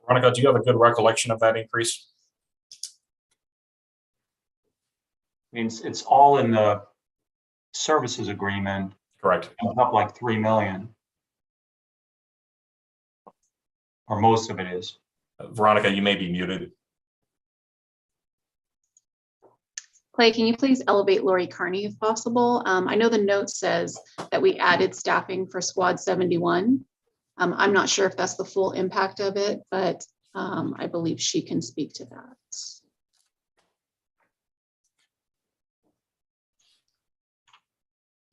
Speaker 11: Veronica, do you have a good recollection of that increase?
Speaker 5: I mean, it's all in the services agreement.
Speaker 11: Correct.
Speaker 5: Up like 3 million. Or most of it is.
Speaker 11: Veronica, you may be muted.
Speaker 2: Clay, can you please elevate Lori Carney if possible? I know the note says that we added staffing for Squad 71. I'm not sure if that's the full impact of it, but I believe she can speak to that.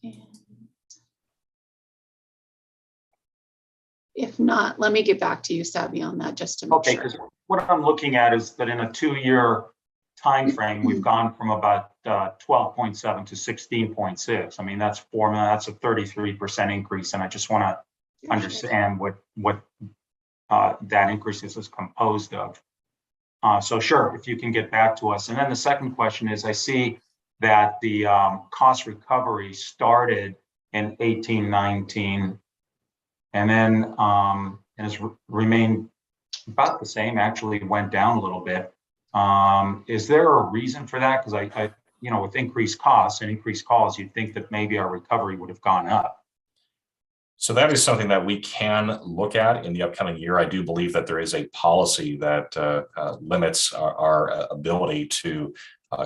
Speaker 2: And if not, let me get back to you, Sabi, on that just to make
Speaker 5: Okay,
Speaker 2: sure.
Speaker 5: because what I'm looking at is that in a 2-year time frame, we've gone from about 12.7 to 16.6. I mean, that's 4 million. That's a 33% increase, and I just want to understand what that increase is composed of. So sure, if you can get back to us. And then the second question is, I see that the cost recovery started in 18-19, and then has remained about the same. Actually, went down a little bit. Is there a reason for that? Because I, with increased costs and increased calls, you'd think that maybe our recovery would have gone up.
Speaker 11: So that is something that we can look at in the upcoming year. I do believe that there is a policy that limits our ability to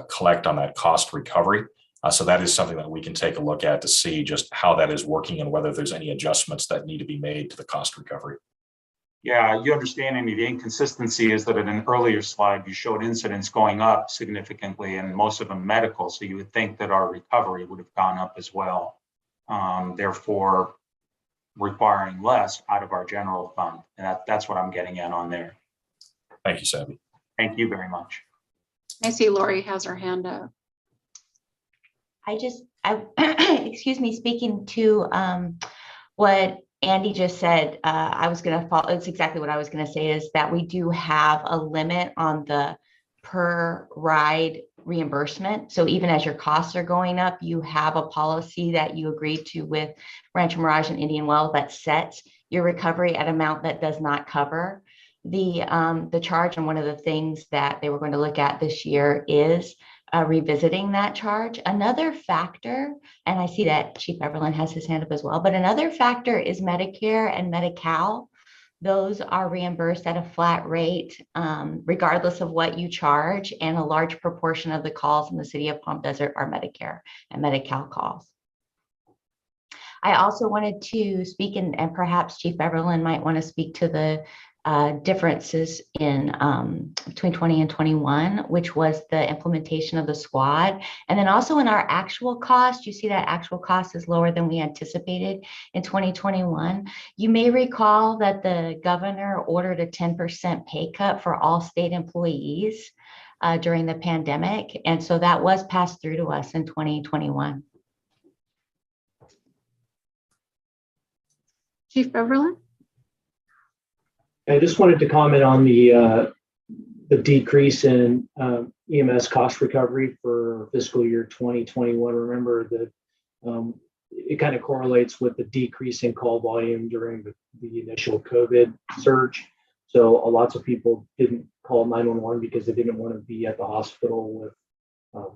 Speaker 11: collect on that cost recovery. So that is something that we can take a look at to see just how that is working and whether there's any adjustments that need to be made to the cost recovery.
Speaker 5: Yeah, you understand, Amy, the inconsistency is that in an earlier slide, you showed incidents going up significantly and most of them medical. So you would think that our recovery would have gone up as well. Therefore, requiring less out of our general fund. And that's what I'm getting at on there.
Speaker 11: Thank you, Sabi.
Speaker 5: Thank you very much.
Speaker 2: I see Lori has her hand up.
Speaker 13: Excuse me, speaking to what Andy just said, I was going to follow, it's exactly what I was going to say, is that we do have a limit on the per ride reimbursement. So even as your costs are going up, you have a policy that you agreed to with Rancho Mirage and Indian Wells that sets your recovery at an amount that does not cover the charge. And one of the things that they were going to look at this year is revisiting that charge. Another factor, and I see that Chief Everland has his hand up as well, but another factor is Medicare and Medi-Cal. Those are reimbursed at a flat rate, regardless of what you charge, and a large proportion of the calls in the city of Palm Desert are Medicare and Medi-Cal calls. I also wanted to speak, and perhaps Chief Everland might want to speak to the differences in between 20 and 21, which was the implementation of the squad. And then also in our actual cost, you see that actual cost is lower than we anticipated in 2021. You may recall that the governor ordered a 10% pay cut for all state employees during the pandemic. And so that was passed through to us in 2021.
Speaker 2: Chief Everland?
Speaker 14: I just wanted to comment on the decrease in EMS cost recovery for fiscal year 2021. Remember that it kind of correlates with the decrease in call volume during the initial COVID surge. So lots of people didn't call 911 because they didn't want to be at the hospital with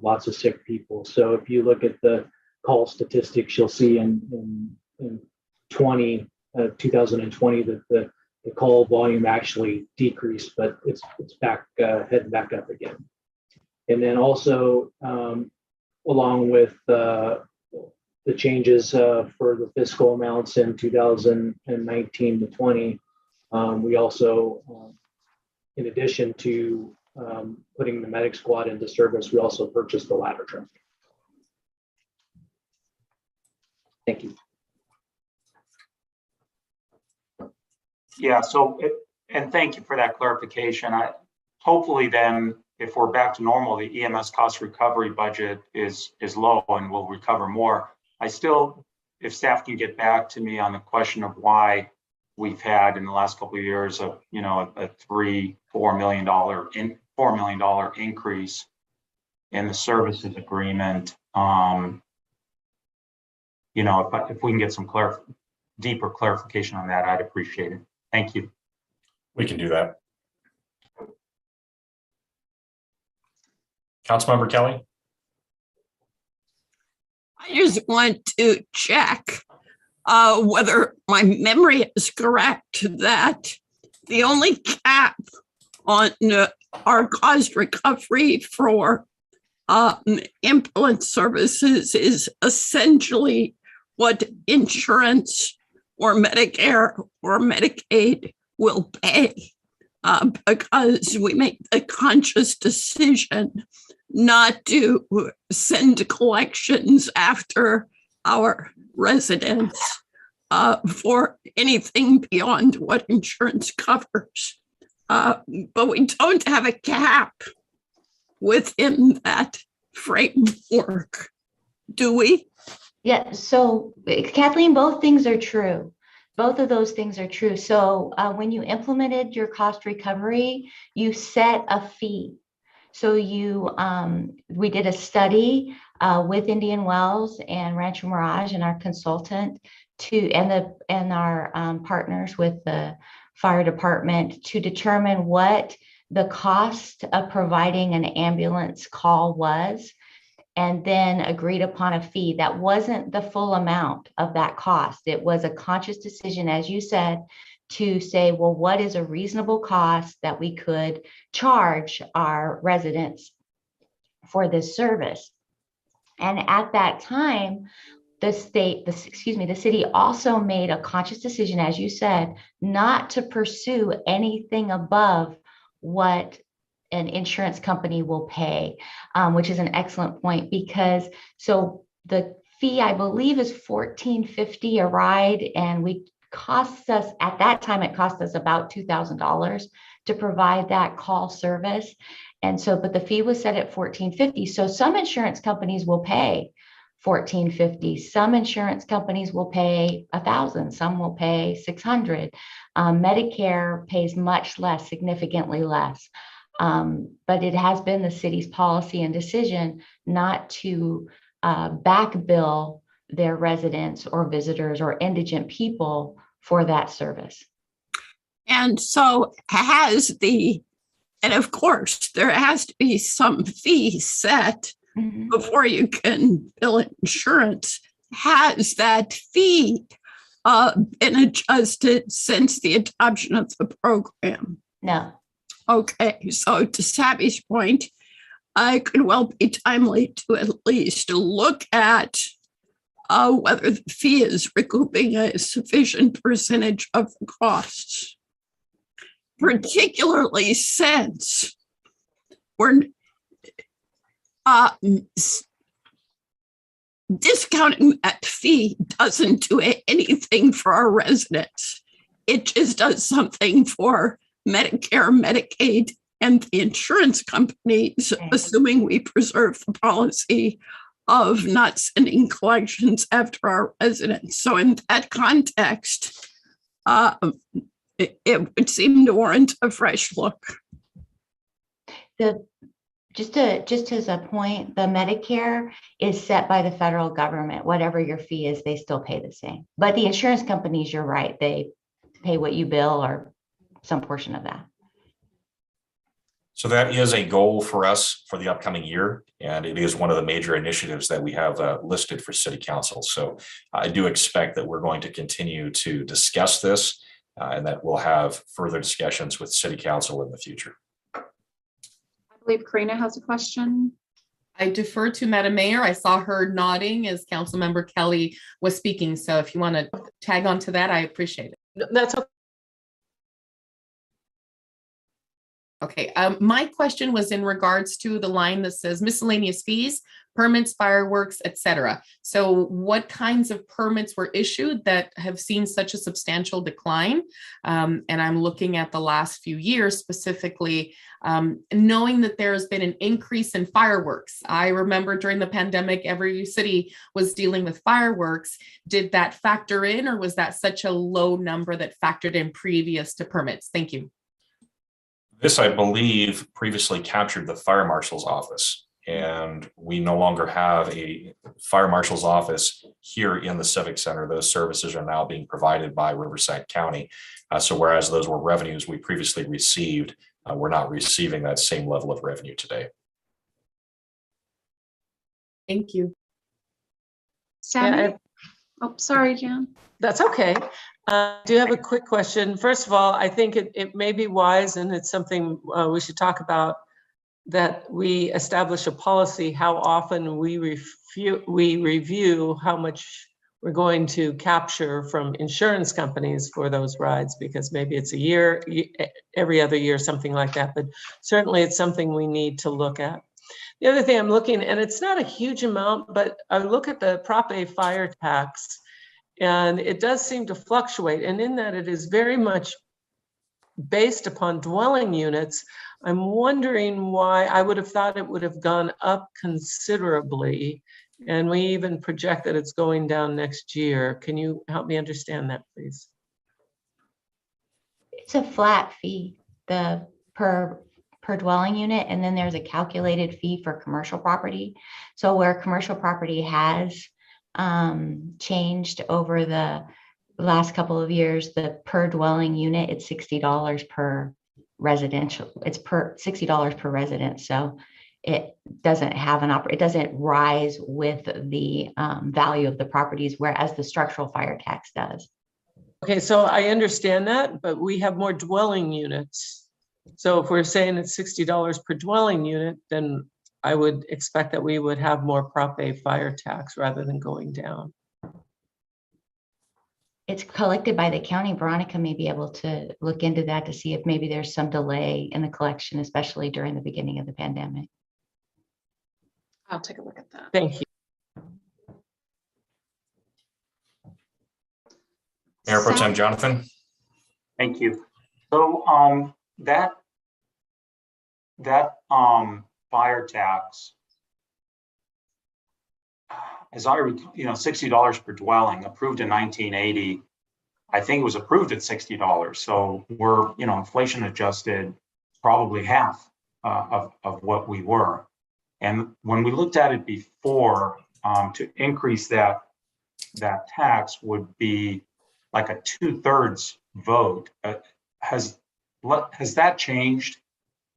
Speaker 14: lots of sick people. So if you look at the call statistics, you'll see in 2020 that the call volume actually decreased, but it's back heading back up again. And then also along with the changes for the fiscal amounts in 2019 to 20. We also, in addition to putting the medic squad into service, we also purchased the ladder truck. Thank you.
Speaker 5: Yeah, so, and thank you for that clarification. Hopefully then, if we're back to normal, the EMS cost recovery budget is low and we'll recover more. I still, if staff can get back to me on the question of why we've had in the last couple of years a $4 million increase in the services agreement. If we can get some deeper clarification on that, I'd appreciate it. Thank you.
Speaker 11: We can do that. Councilmember Kelly.
Speaker 4: I just want to check whether my memory is correct that the only cap on our cost recovery for ambulance services is essentially what insurance or Medicare or Medicaid will pay, because we make the conscious decision not to send collections after our residents for anything beyond what insurance covers. But we don't have a cap within that framework, do we?
Speaker 13: Yeah, so Kathleen, both things are true. Both of those things are true. So when you implemented your cost recovery, you set a fee. So we did a study with Indian Wells and Rancho Mirage and our consultant and our partners with the fire department to determine what the cost of providing an ambulance call was, and then agreed upon a fee that wasn't the full amount of that cost. It was a conscious decision, as you said, to say, well, what is a reasonable cost that we could charge our residents for this service? And at that time, the city also made a conscious decision, as you said, not to pursue anything above what an insurance company will pay, which is an excellent point, because so the fee, I believe, is $14.50 a ride, and at that time it cost us about $2,000 to provide that call service. And so, but the fee was set at $14.50. So some insurance companies will pay $14.50. Some insurance companies will pay $1,000. Some will pay $600. Medicare pays much less, significantly less. But it has been the city's policy and decision not to back bill their residents or visitors or indigent people for that service.
Speaker 4: And so and of course, there has to be some fee set before you can bill insurance. Has that fee been adjusted since the adoption of the program?
Speaker 13: No.
Speaker 4: Okay, so to Savvy's point, it could well be timely to at least look at whether the fee is recouping a sufficient percentage of the costs, particularly since we're discounting that fee doesn't do anything for our residents. It just does something for Medicare, Medicaid, and the insurance companies, assuming we preserve the policy of not sending collections after our residents. So in that context, it would seem to warrant a fresh look.
Speaker 13: Just as a point, the Medicare is set by the federal government. Whatever your fee is, they still pay the same. But the insurance companies, you're right, they pay what you bill or some portion of that.
Speaker 11: So that is a goal for us for the upcoming year, and it is one of the major initiatives that we have listed for City Council. So I do expect that we're going to continue to discuss this and that we'll have further discussions with City Council in the future.
Speaker 2: I believe Karina has a question.
Speaker 1: I defer to Madam Mayor. I saw her nodding as Councilmember Kelly was speaking. So if you want to tag on to that, I appreciate it.
Speaker 3: That's okay.
Speaker 1: Okay, my question was in regards to the line that says miscellaneous fees, permits, fireworks, etc. So what kinds of permits were issued that have seen such a substantial decline? And I'm looking at the last few years specifically, knowing that there has been an increase in fireworks. I remember during the pandemic, every city was dealing with fireworks. Did that factor in, or was that such a low number that factored in previous to permits? Thank you.
Speaker 11: This, I believe, previously captured the fire marshal's office, and we no longer have a fire marshal's office here in the Civic Center. Those services are now being provided by Riverside County. So whereas those were revenues we previously received, we're not receiving that same level of revenue today.
Speaker 1: Thank you.
Speaker 2: Sammy?
Speaker 3: Yeah,
Speaker 2: Oh, sorry, Jan.
Speaker 3: That's okay. I do have a quick question. First of all, I think it may be wise, and it's something we should talk about, that we establish a policy how often we review how much we're going to capture from insurance companies for those rides, because maybe it's a year, every other year, something like that. But certainly it's something we need to look at. The other thing I'm looking, and it's not a huge amount, but I look at the Prop A fire tax, and it does seem to fluctuate. And in that, it is very much based upon dwelling units. I'm wondering why. I would have thought it would have gone up considerably. And we even project that it's going down next year. Can you help me understand that, please?
Speaker 13: It's a flat fee, the per dwelling unit, and then there's a calculated fee for commercial property. So where commercial property has changed over the last couple of years, the per dwelling unit, it's $60 per residential. It's $60 per resident. So it doesn't have it doesn't rise with the value of the properties, whereas the structural fire tax does.
Speaker 3: Okay, so I understand that, but we have more dwelling units. So if we're saying it's $60 per dwelling unit, then I would expect that we would have more Prop A fire tax rather than going down.
Speaker 13: It's collected by the county. Veronica may be able to look into that to see if maybe there's some delay in the collection, especially during the beginning of the pandemic.
Speaker 2: I'll take a look at that.
Speaker 3: Thank you.
Speaker 11: Mayor Pro Tem Jonathan.
Speaker 5: Thank you. So that fire tax, as I recall, $60 per dwelling, approved in 1980. I think it was approved at $60. So we're, inflation adjusted, probably half of what we were. And when we looked at it before, to increase that tax would be like a 2/3 vote. Has that changed?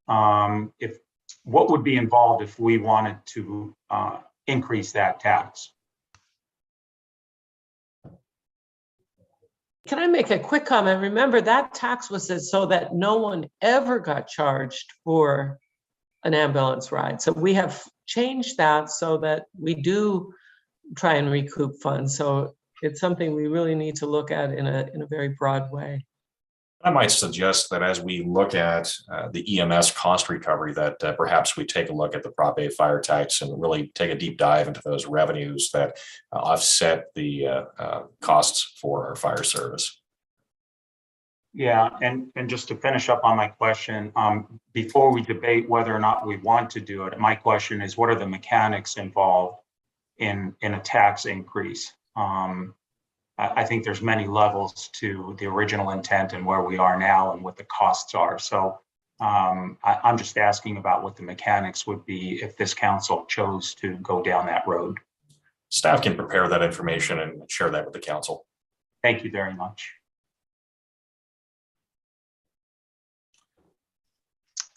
Speaker 5: What would be involved if we wanted to increase that tax?
Speaker 3: Can I make a quick comment? Remember, that tax was so that no one ever got charged for an ambulance ride. So we have changed that so that we do try and recoup funds. So it's something we really need to look at in a very broad way.
Speaker 11: I might suggest that as we look at the EMS cost recovery, that perhaps we take a look at the Prop A fire tax and really take a deep dive into those revenues that offset the costs for our fire service.
Speaker 5: Yeah, and just to finish up on my question, before we debate whether or not we want to do it, my question is, what are the mechanics involved in a tax increase? I think there's many levels to the original intent and where we are now and what the costs are. So I'm just asking about what the mechanics would be if this council chose to go down that road.
Speaker 11: Staff can prepare that information and share that with the council.
Speaker 5: Thank you very much.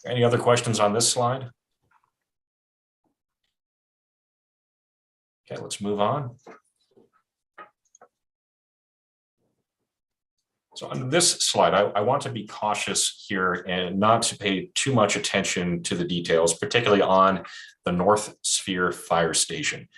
Speaker 11: Any other questions on this slide? Okay, let's move on. So on this slide, I want to be cautious here and not to pay too much attention to the details, particularly on the North Sphere Fire Station.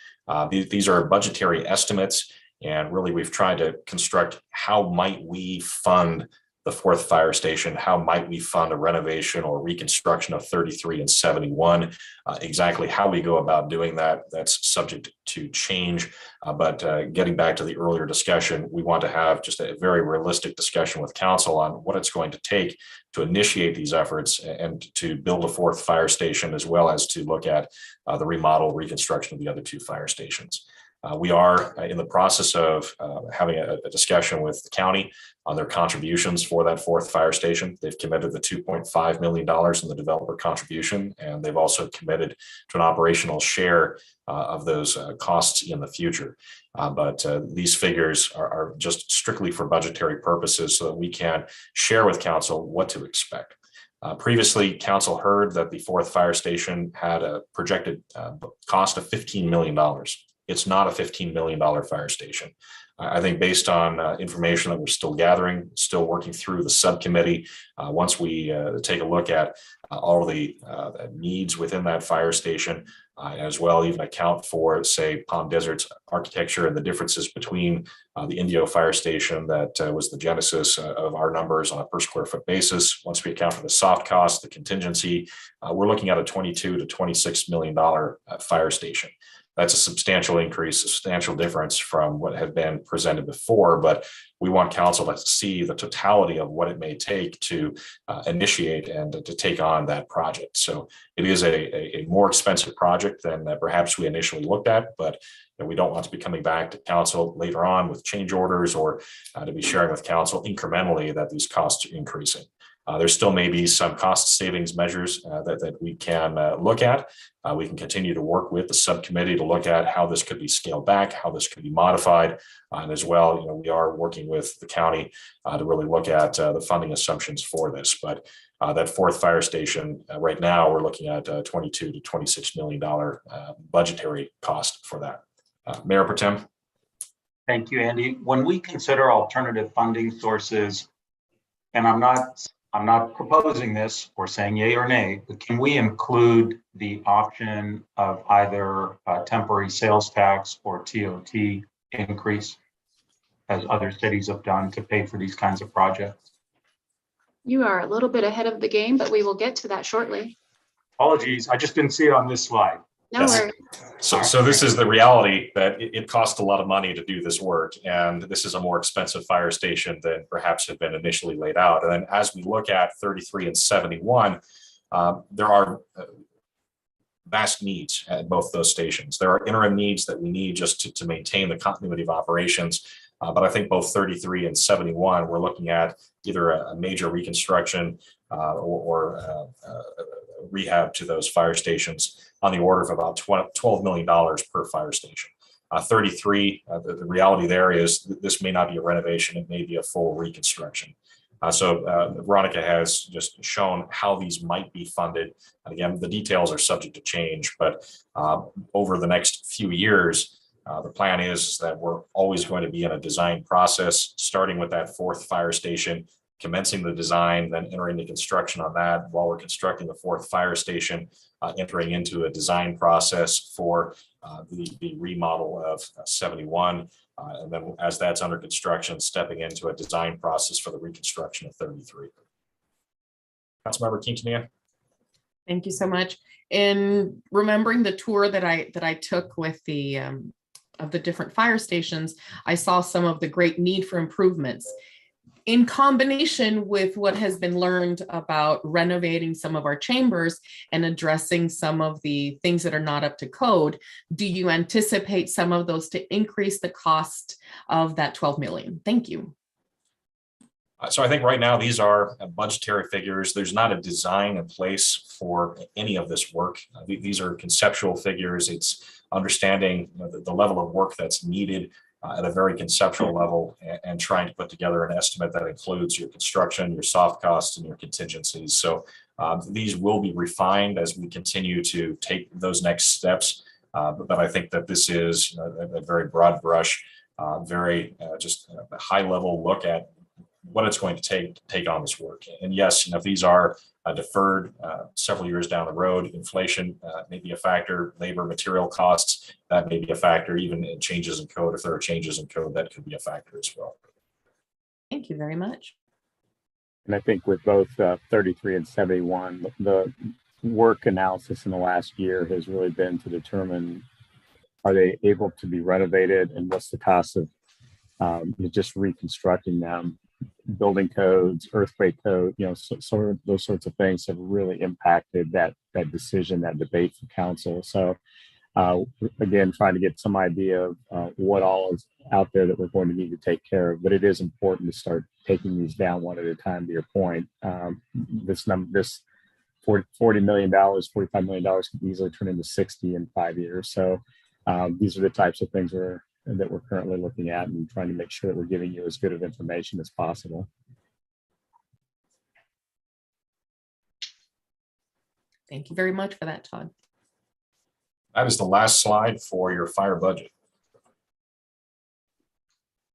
Speaker 11: These are budgetary estimates, and really we've tried to construct how might we fund the fourth fire station, how might we fund a renovation or reconstruction of 33 and 71. Exactly how we go about doing that, that's subject to change. But getting back to the earlier discussion, we want to have just a very realistic discussion with council on what it's going to take to initiate these efforts and to build a fourth fire station, as well as to look at the remodel, reconstruction of the other two fire stations. We are in the process of having a discussion with the county on their contributions for that fourth fire station. They've committed the $2.5 million in the developer contribution, and they've also committed to an operational share of those costs in the future. But these figures are just strictly for budgetary purposes so that we can share with council what to expect. Previously, council heard that the fourth fire station had a projected cost of $15 million. It's not a $15 million fire station. I think based on information that we're still gathering, still working through the subcommittee, once we take a look at all the needs within that fire station, as well even account for, say, Palm Desert's architecture and the differences between the Indio fire station that was the genesis of our numbers on a per square foot basis. Once we account for the soft cost, the contingency, we're looking at a $22 to $26 million fire station. That's a substantial increase, a substantial difference from what had been presented before, but we want council to see the totality of what it may take to initiate and to take on that project. So it is a more expensive project than perhaps we initially looked at, but we don't want to be coming back to council later on with change orders or to be sharing with council incrementally that these costs are increasing. There still may be some cost savings measures that we can look at. We can continue to work with the subcommittee to look at how this could be scaled back, how this could be modified. And as well, we are working with the county to really look at the funding assumptions for this. But that fourth fire station, right now, we're looking at $22 to $26 million budgetary cost for that. Mayor Pro Tem.
Speaker 5: Thank you, Andy. When we consider alternative funding sources, and I'm not proposing this or saying yay or nay, but can we include the option of either a temporary sales tax or TOT increase, as other cities have done to pay for these kinds of projects?
Speaker 2: You are a little bit ahead of the game, but we will get to that shortly.
Speaker 5: Apologies, I just didn't see it on this slide.
Speaker 2: No
Speaker 11: Yes.
Speaker 2: worries.
Speaker 11: So this is the reality that it costs a lot of money to do this work, and this is a more expensive fire station than perhaps had been initially laid out. And then as we look at 33 and 71, there are vast needs at both those stations. There are interim needs that we need just to maintain the continuity of operations. But I think both 33 and 71, we're looking at either a major reconstruction or rehab to those fire stations on the order of about $12 million per fire station. 33, the reality there is this may not be a renovation, it may be a full reconstruction. So Veronica has just shown how these might be funded. And again, the details are subject to change, but over the next few years, the plan is that we're always going to be in a design process, starting with that fourth fire station, commencing the design, then entering the construction on that while we're constructing the fourth fire station, entering into a design process for the remodel of 71. And then as that's under construction, stepping into a design process for the reconstruction of 33. Councilmember Quintanilla.
Speaker 1: Thank you so much. In remembering the tour that I took with the of the different fire stations, I saw some of the great need for improvements. In combination with what has been learned about renovating some of our chambers and addressing some of the things that are not up to code, do you anticipate some of those to increase the cost of that 12 million? Thank you.
Speaker 11: So I think right now these are budgetary figures. There's not a design in place for any of this work. These are conceptual figures. It's understanding the level of work that's needed at a very conceptual level and trying to put together an estimate that includes your construction, your soft costs, and your contingencies. So these will be refined as we continue to take those next steps. But I think that this is a very broad brush, very just a high level look at what it's going to take on this work. And yes, if these are deferred several years down the road, inflation may be a factor, labor, material costs, that may be a factor, even in changes in code. If there are changes in code, that could be a factor as well.
Speaker 1: Thank you very much.
Speaker 8: And I think with both 33 and 71, the work analysis in the last year has really been to determine, are they able to be renovated, and what's the cost of just reconstructing them? Building codes, earthquake code, sort of those sorts of things have really impacted that decision, that debate for council. So again, trying to get some idea of what all is out there that we're going to need to take care of. But it is important to start taking these down one at a time. To your point, this $40 million, $45 million could easily turn into 60 in 5 years. So these are the types of things that we're currently looking at and trying to make sure that we're giving you as good of information as possible.
Speaker 1: Thank you very much for that, Todd.
Speaker 11: That is the last slide for your fire budget.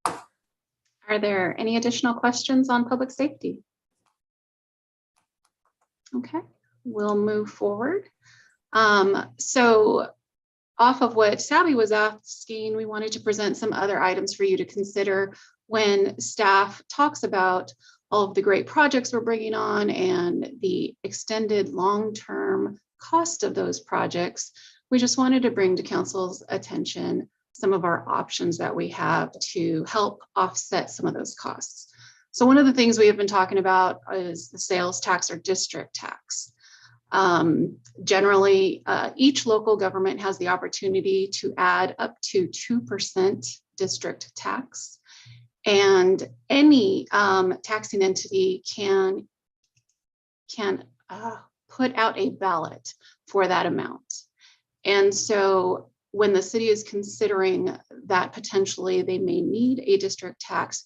Speaker 2: Are there any additional questions on public safety? Okay, we'll move forward. So off of what Sabby was asking, we wanted to present some other items for you to consider when staff talks about all of the great projects we're bringing on and the extended long-term cost of those projects. We just wanted to bring to council's attention some of our options that we have to help offset some of those costs. So one of the things we have been talking about is the sales tax or district tax. Generally, each local government has the opportunity to add up to 2% district tax, and any taxing entity can put out a ballot for that amount. And so when the city is considering that potentially they may need a district tax,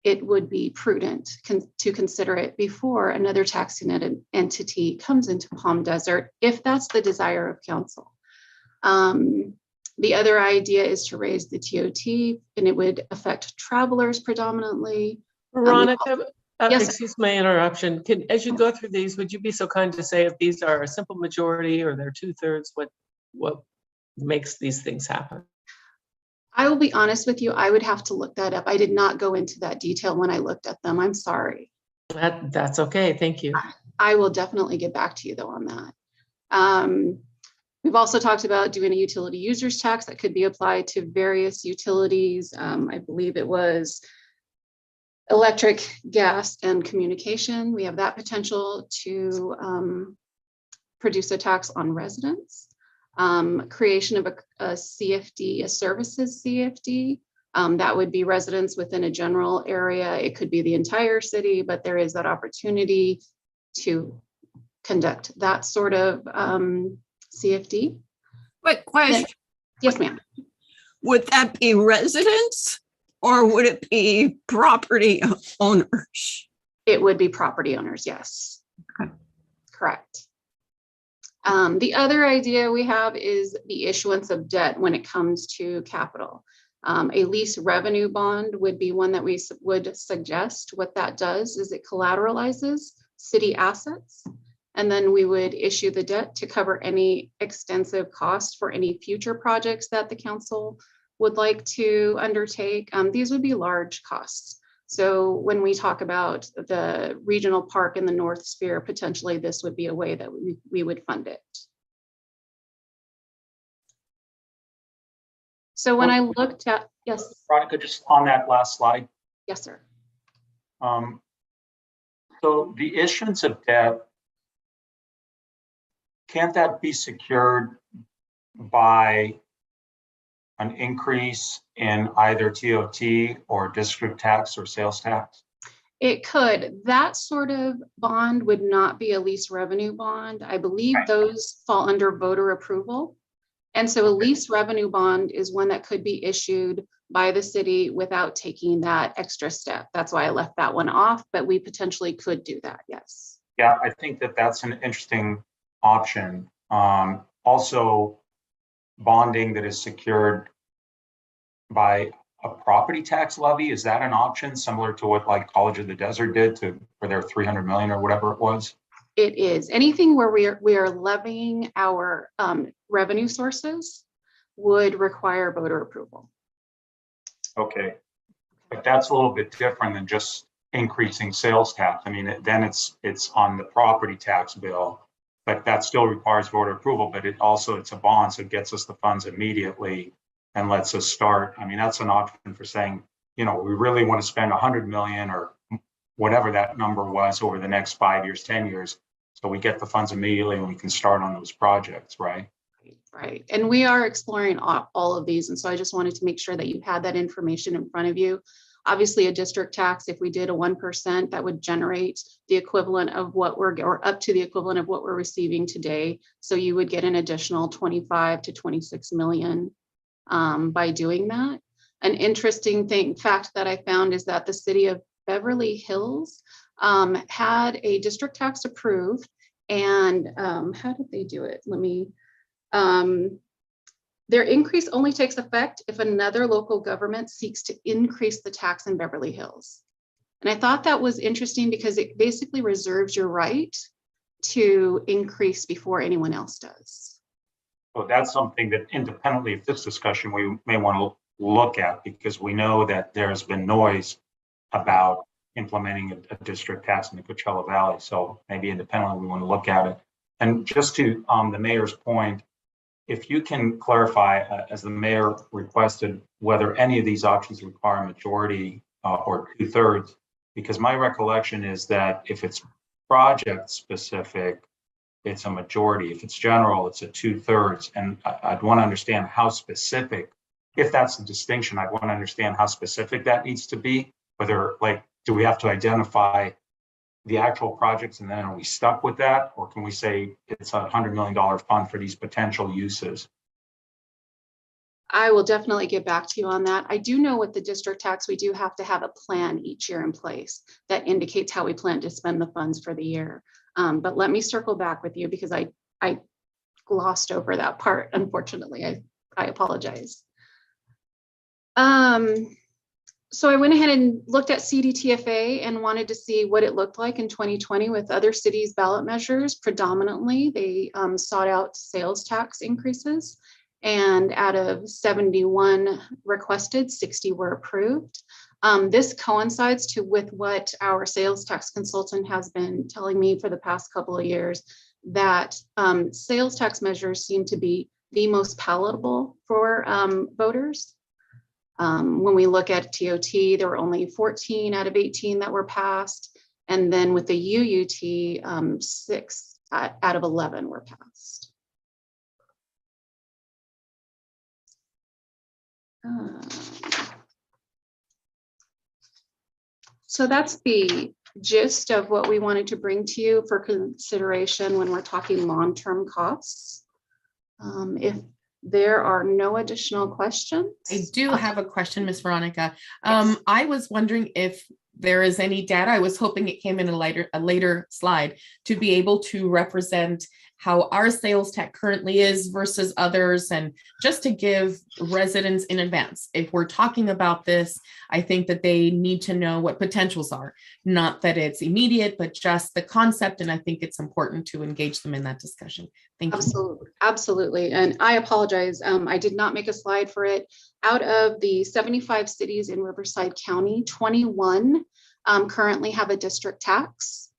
Speaker 2: it would be prudent to consider it before another taxing entity comes into Palm Desert, if that's the desire of council. The other idea is to raise the TOT, and it would affect travelers predominantly.
Speaker 3: Veronica,
Speaker 2: yes,
Speaker 3: excuse my interruption. As you go through these, would you be so kind to say if these are a simple majority or they're 2/3, what makes these things happen?
Speaker 2: I will be honest with you, I would have to look that up. I did not go into that detail when I looked at them. I'm sorry.
Speaker 3: That's okay. Thank you.
Speaker 2: I will definitely get back to you though on that. We've also talked about doing a utility users tax that could be applied to various utilities. I believe it was electric, gas, and communication. We have that potential to produce a tax on residents. Creation of a CFD, a services CFD. That would be residents within a general area. It could be the entire city, but there is that opportunity to conduct that sort of CFD.
Speaker 4: Quick question.
Speaker 2: Yes, ma'am.
Speaker 4: Would that be residents or would it be property owners?
Speaker 2: It would be property owners, yes.
Speaker 4: Okay.
Speaker 2: Correct. The other idea we have is the issuance of debt when it comes to capital. A lease revenue bond would be one that we would suggest. What that does is it collateralizes city assets, and then we would issue the debt to cover any extensive costs for any future projects that the council would like to undertake. These would be large costs. So when we talk about the regional park in the North Sphere, potentially this would be a way that we would fund it. So when I looked at, yes.
Speaker 5: Veronica, just on that last slide.
Speaker 2: Yes, sir.
Speaker 5: So the issuance of debt, can't that be secured by an increase in either TOT or district tax or sales tax?
Speaker 2: It could. That sort of bond would not be a lease revenue bond. I believe those fall under voter approval. And so a lease revenue bond is one that could be issued by the city without taking that extra step. That's why I left that one off, but we potentially could do that, yes.
Speaker 5: Yeah, I think that that's an interesting option. Also, bonding that is secured by a property tax levy? Is that an option similar to what like College of the Desert did for their 300 million or whatever it was?
Speaker 2: It is anything where we are levying our revenue sources would require voter approval.
Speaker 5: Okay, but that's a little bit different than just increasing sales tax. I mean, then it's on the property tax bill, but that still requires voter approval, but it's a bond, so it gets us the funds immediately and lets us start. I mean, that's an option for saying, you know, we really want to spend 100 million or whatever that number was over the next 5 years, 10 years. So we get the funds immediately and we can start on those projects, right?
Speaker 2: Right. And we are exploring all of these. And so I just wanted to make sure that you had that information in front of you. Obviously, a district tax, if we did a 1%, that would generate the equivalent of what or up to the equivalent of what we're receiving today. So you would get an additional 25 to 26 million by doing that. An interesting fact that I found is that the city of Beverly Hills had a district tax approved, and how did they do it? Their increase only takes effect if another local government seeks to increase the tax in Beverly Hills. And I thought that was interesting because it basically reserves your right to increase before anyone else does.
Speaker 5: So that's something that independently of this discussion, we may want to look at, because we know that there's been noise about implementing a district tax in the Coachella Valley. So maybe independently we want to look at it. And just to the mayor's point, if you can clarify, as the mayor requested, whether any of these options require a majority or 2/3, because my recollection is that if it's project specific, it's a majority. If it's general, it's a 2/3. And I'd want to understand how specific, if that's the distinction, I'd want to understand how specific that needs to be. Whether, like, do we have to identify the actual projects and then are we stuck with that? Or can we say it's a $100 million fund for these potential uses?
Speaker 2: I will definitely get back to you on that. I do know with the district tax, we do have to have a plan each year in place that indicates how we plan to spend the funds for the year. But let me circle back with you because I glossed over that part. Unfortunately, I apologize. So I went ahead and looked at CDTFA and wanted to see what it looked like in 2020 with other cities' ballot measures. Predominantly, they sought out sales tax increases, and out of 71 requested, 60 were approved. This coincides with what our sales tax consultant has been telling me for the past couple of years, that sales tax measures seem to be the most palatable for voters. When we look at TOT, there were only 14 out of 18 that were passed. And then with the UUT, 6 out of 11 were passed. So that's the gist of what we wanted to bring to you for consideration when we're talking long-term costs. If there are no additional questions.
Speaker 1: I do have a question, Ms. Veronica. I was wondering if there is any data. I was hoping it came in a later slide to be able to represent how our sales tax currently is versus others, and just to give residents in advance. If we're talking about this, I think that they need to know what potentials are, not that it's immediate, but just the concept. And I think it's important to engage them in that discussion. Thank you.
Speaker 2: Absolutely. And I apologize. I did not make a slide for it. Out of the 75 cities in Riverside County, 21 currently have a district tax.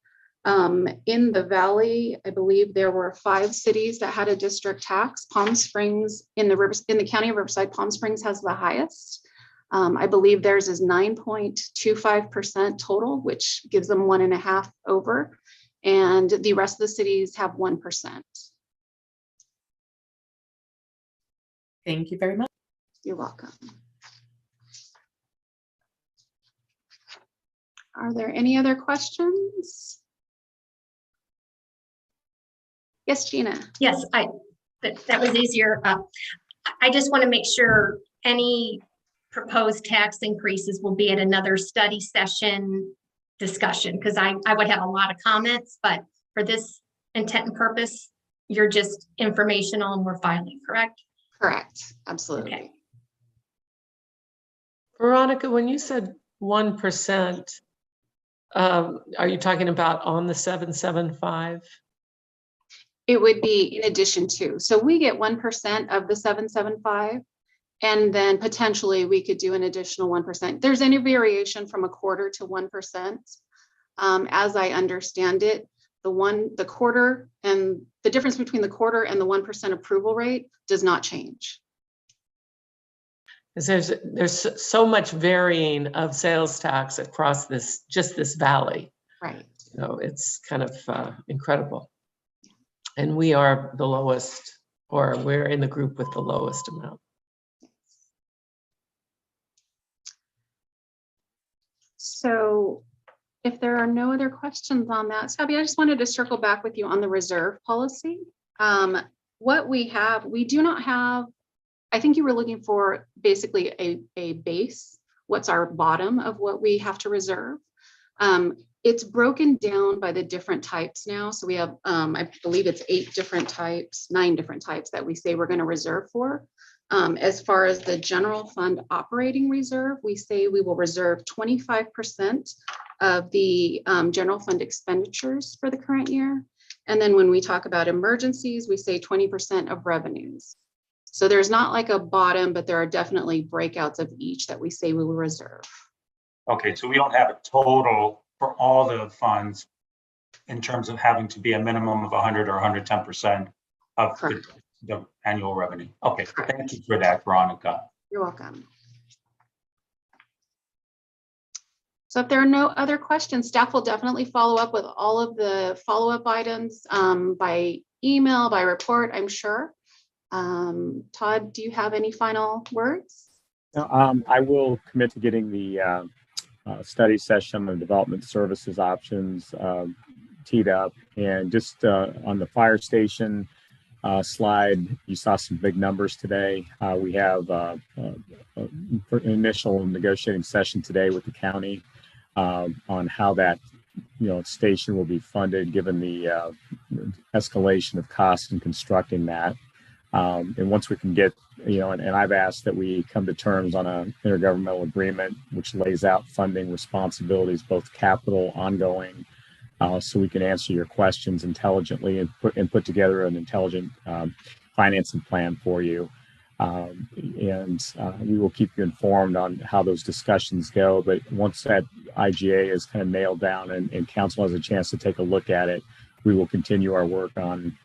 Speaker 2: In the Valley, I believe there were 5 cities that had a district tax. Palm Springs in the county of Riverside, Palm Springs has the highest. I believe theirs is 9.25% total, which gives them 1.5 over. And the rest of the cities have 1%.
Speaker 1: Thank you very much.
Speaker 2: You're welcome. Are there any other questions? Yes, Gina.
Speaker 10: Yes, that was easier. I just want to make sure any proposed tax increases will be at another study session discussion, because I would have a lot of comments, but for this intent and purpose, you're just informational and we're filing, correct?
Speaker 2: Correct. Absolutely.
Speaker 10: Okay.
Speaker 3: Veronica, when you said 1%, are you talking about on the 775?
Speaker 2: It would be in addition to, so we get 1% of the 775. And then potentially we could do an additional 1%. There's any variation from a quarter to 1%. As I understand it, the quarter and the difference between the quarter and the 1% approval rate does not change.
Speaker 3: Because there's so much varying of sales tax across this valley.
Speaker 2: Right.
Speaker 3: So it's kind of incredible. And we are the lowest, or we're in the group with the lowest amount.
Speaker 2: So if there are no other questions on that, Sabi, I just wanted to circle back with you on the reserve policy. What we have, we do not have, I think you were looking for basically a base. What's our bottom of what we have to reserve? It's broken down by the different types now. So we have, I believe it's 9 different types that we say we're going to reserve for. As far as the general fund operating reserve, we say we will reserve 25% of the general fund expenditures for the current year. And then when we talk about emergencies, we say 20% of revenues. So there's not like a bottom, but there are definitely breakouts of each that we say we will reserve.
Speaker 5: Okay, so we don't have a total for all the funds in terms of having to be a minimum of 100 or 110% of the annual revenue. Okay, thank you for that, Veronica.
Speaker 2: You're welcome. So if there are no other questions, staff will definitely follow up with all of the follow-up items by email, by report, I'm sure. Todd, do you have any final words?
Speaker 8: I will commit to getting the study session on development services options teed up. And just on the fire station slide, you saw some big numbers today. We have an initial negotiating session today with the county on how that station will be funded given the escalation of costs in constructing that. And once we can get, and I've asked that we come to terms on an intergovernmental agreement, which lays out funding responsibilities, both capital, ongoing, so we can answer your questions intelligently and put together an intelligent financing plan for you. And we will keep you informed on how those discussions go. But once that IGA is kind of nailed down and council has a chance to take a look at it, we will continue our work on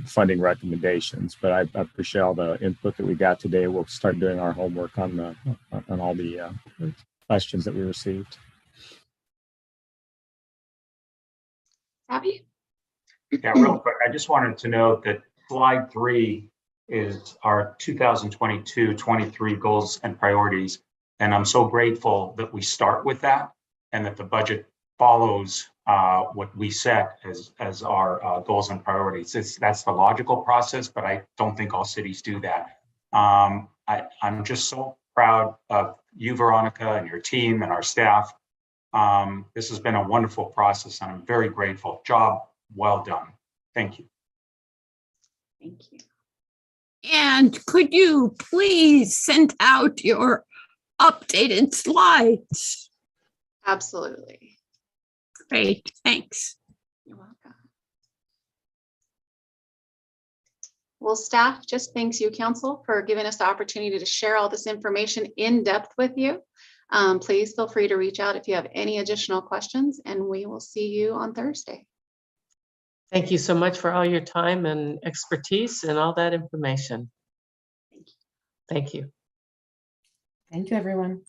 Speaker 8: funding recommendations. But I appreciate all the input that we got today. We'll start doing our homework on all the questions that we received.
Speaker 2: Abby?
Speaker 5: Yeah, real quick, I just wanted to note that slide 3 is our 2022-23 goals and priorities. And I'm so grateful that we start with that and that the budget follows what we set as our goals and priorities. That's the logical process, but I don't think all cities do that. I'm just so proud of you, Veronica, and your team and our staff. This has been a wonderful process, and I'm very grateful. Job well done. Thank you.
Speaker 2: Thank you.
Speaker 4: And could you please send out your updated slides?
Speaker 2: Absolutely.
Speaker 4: Great, thanks.
Speaker 2: You're welcome. Well, staff just thanks you, council, for giving us the opportunity to share all this information in depth with you. Please feel free to reach out if you have any additional questions, and we will see you on Thursday.
Speaker 3: Thank you so much for all your time and expertise and all that information.
Speaker 2: Thank you.
Speaker 3: Thank you.
Speaker 1: Thank you, everyone.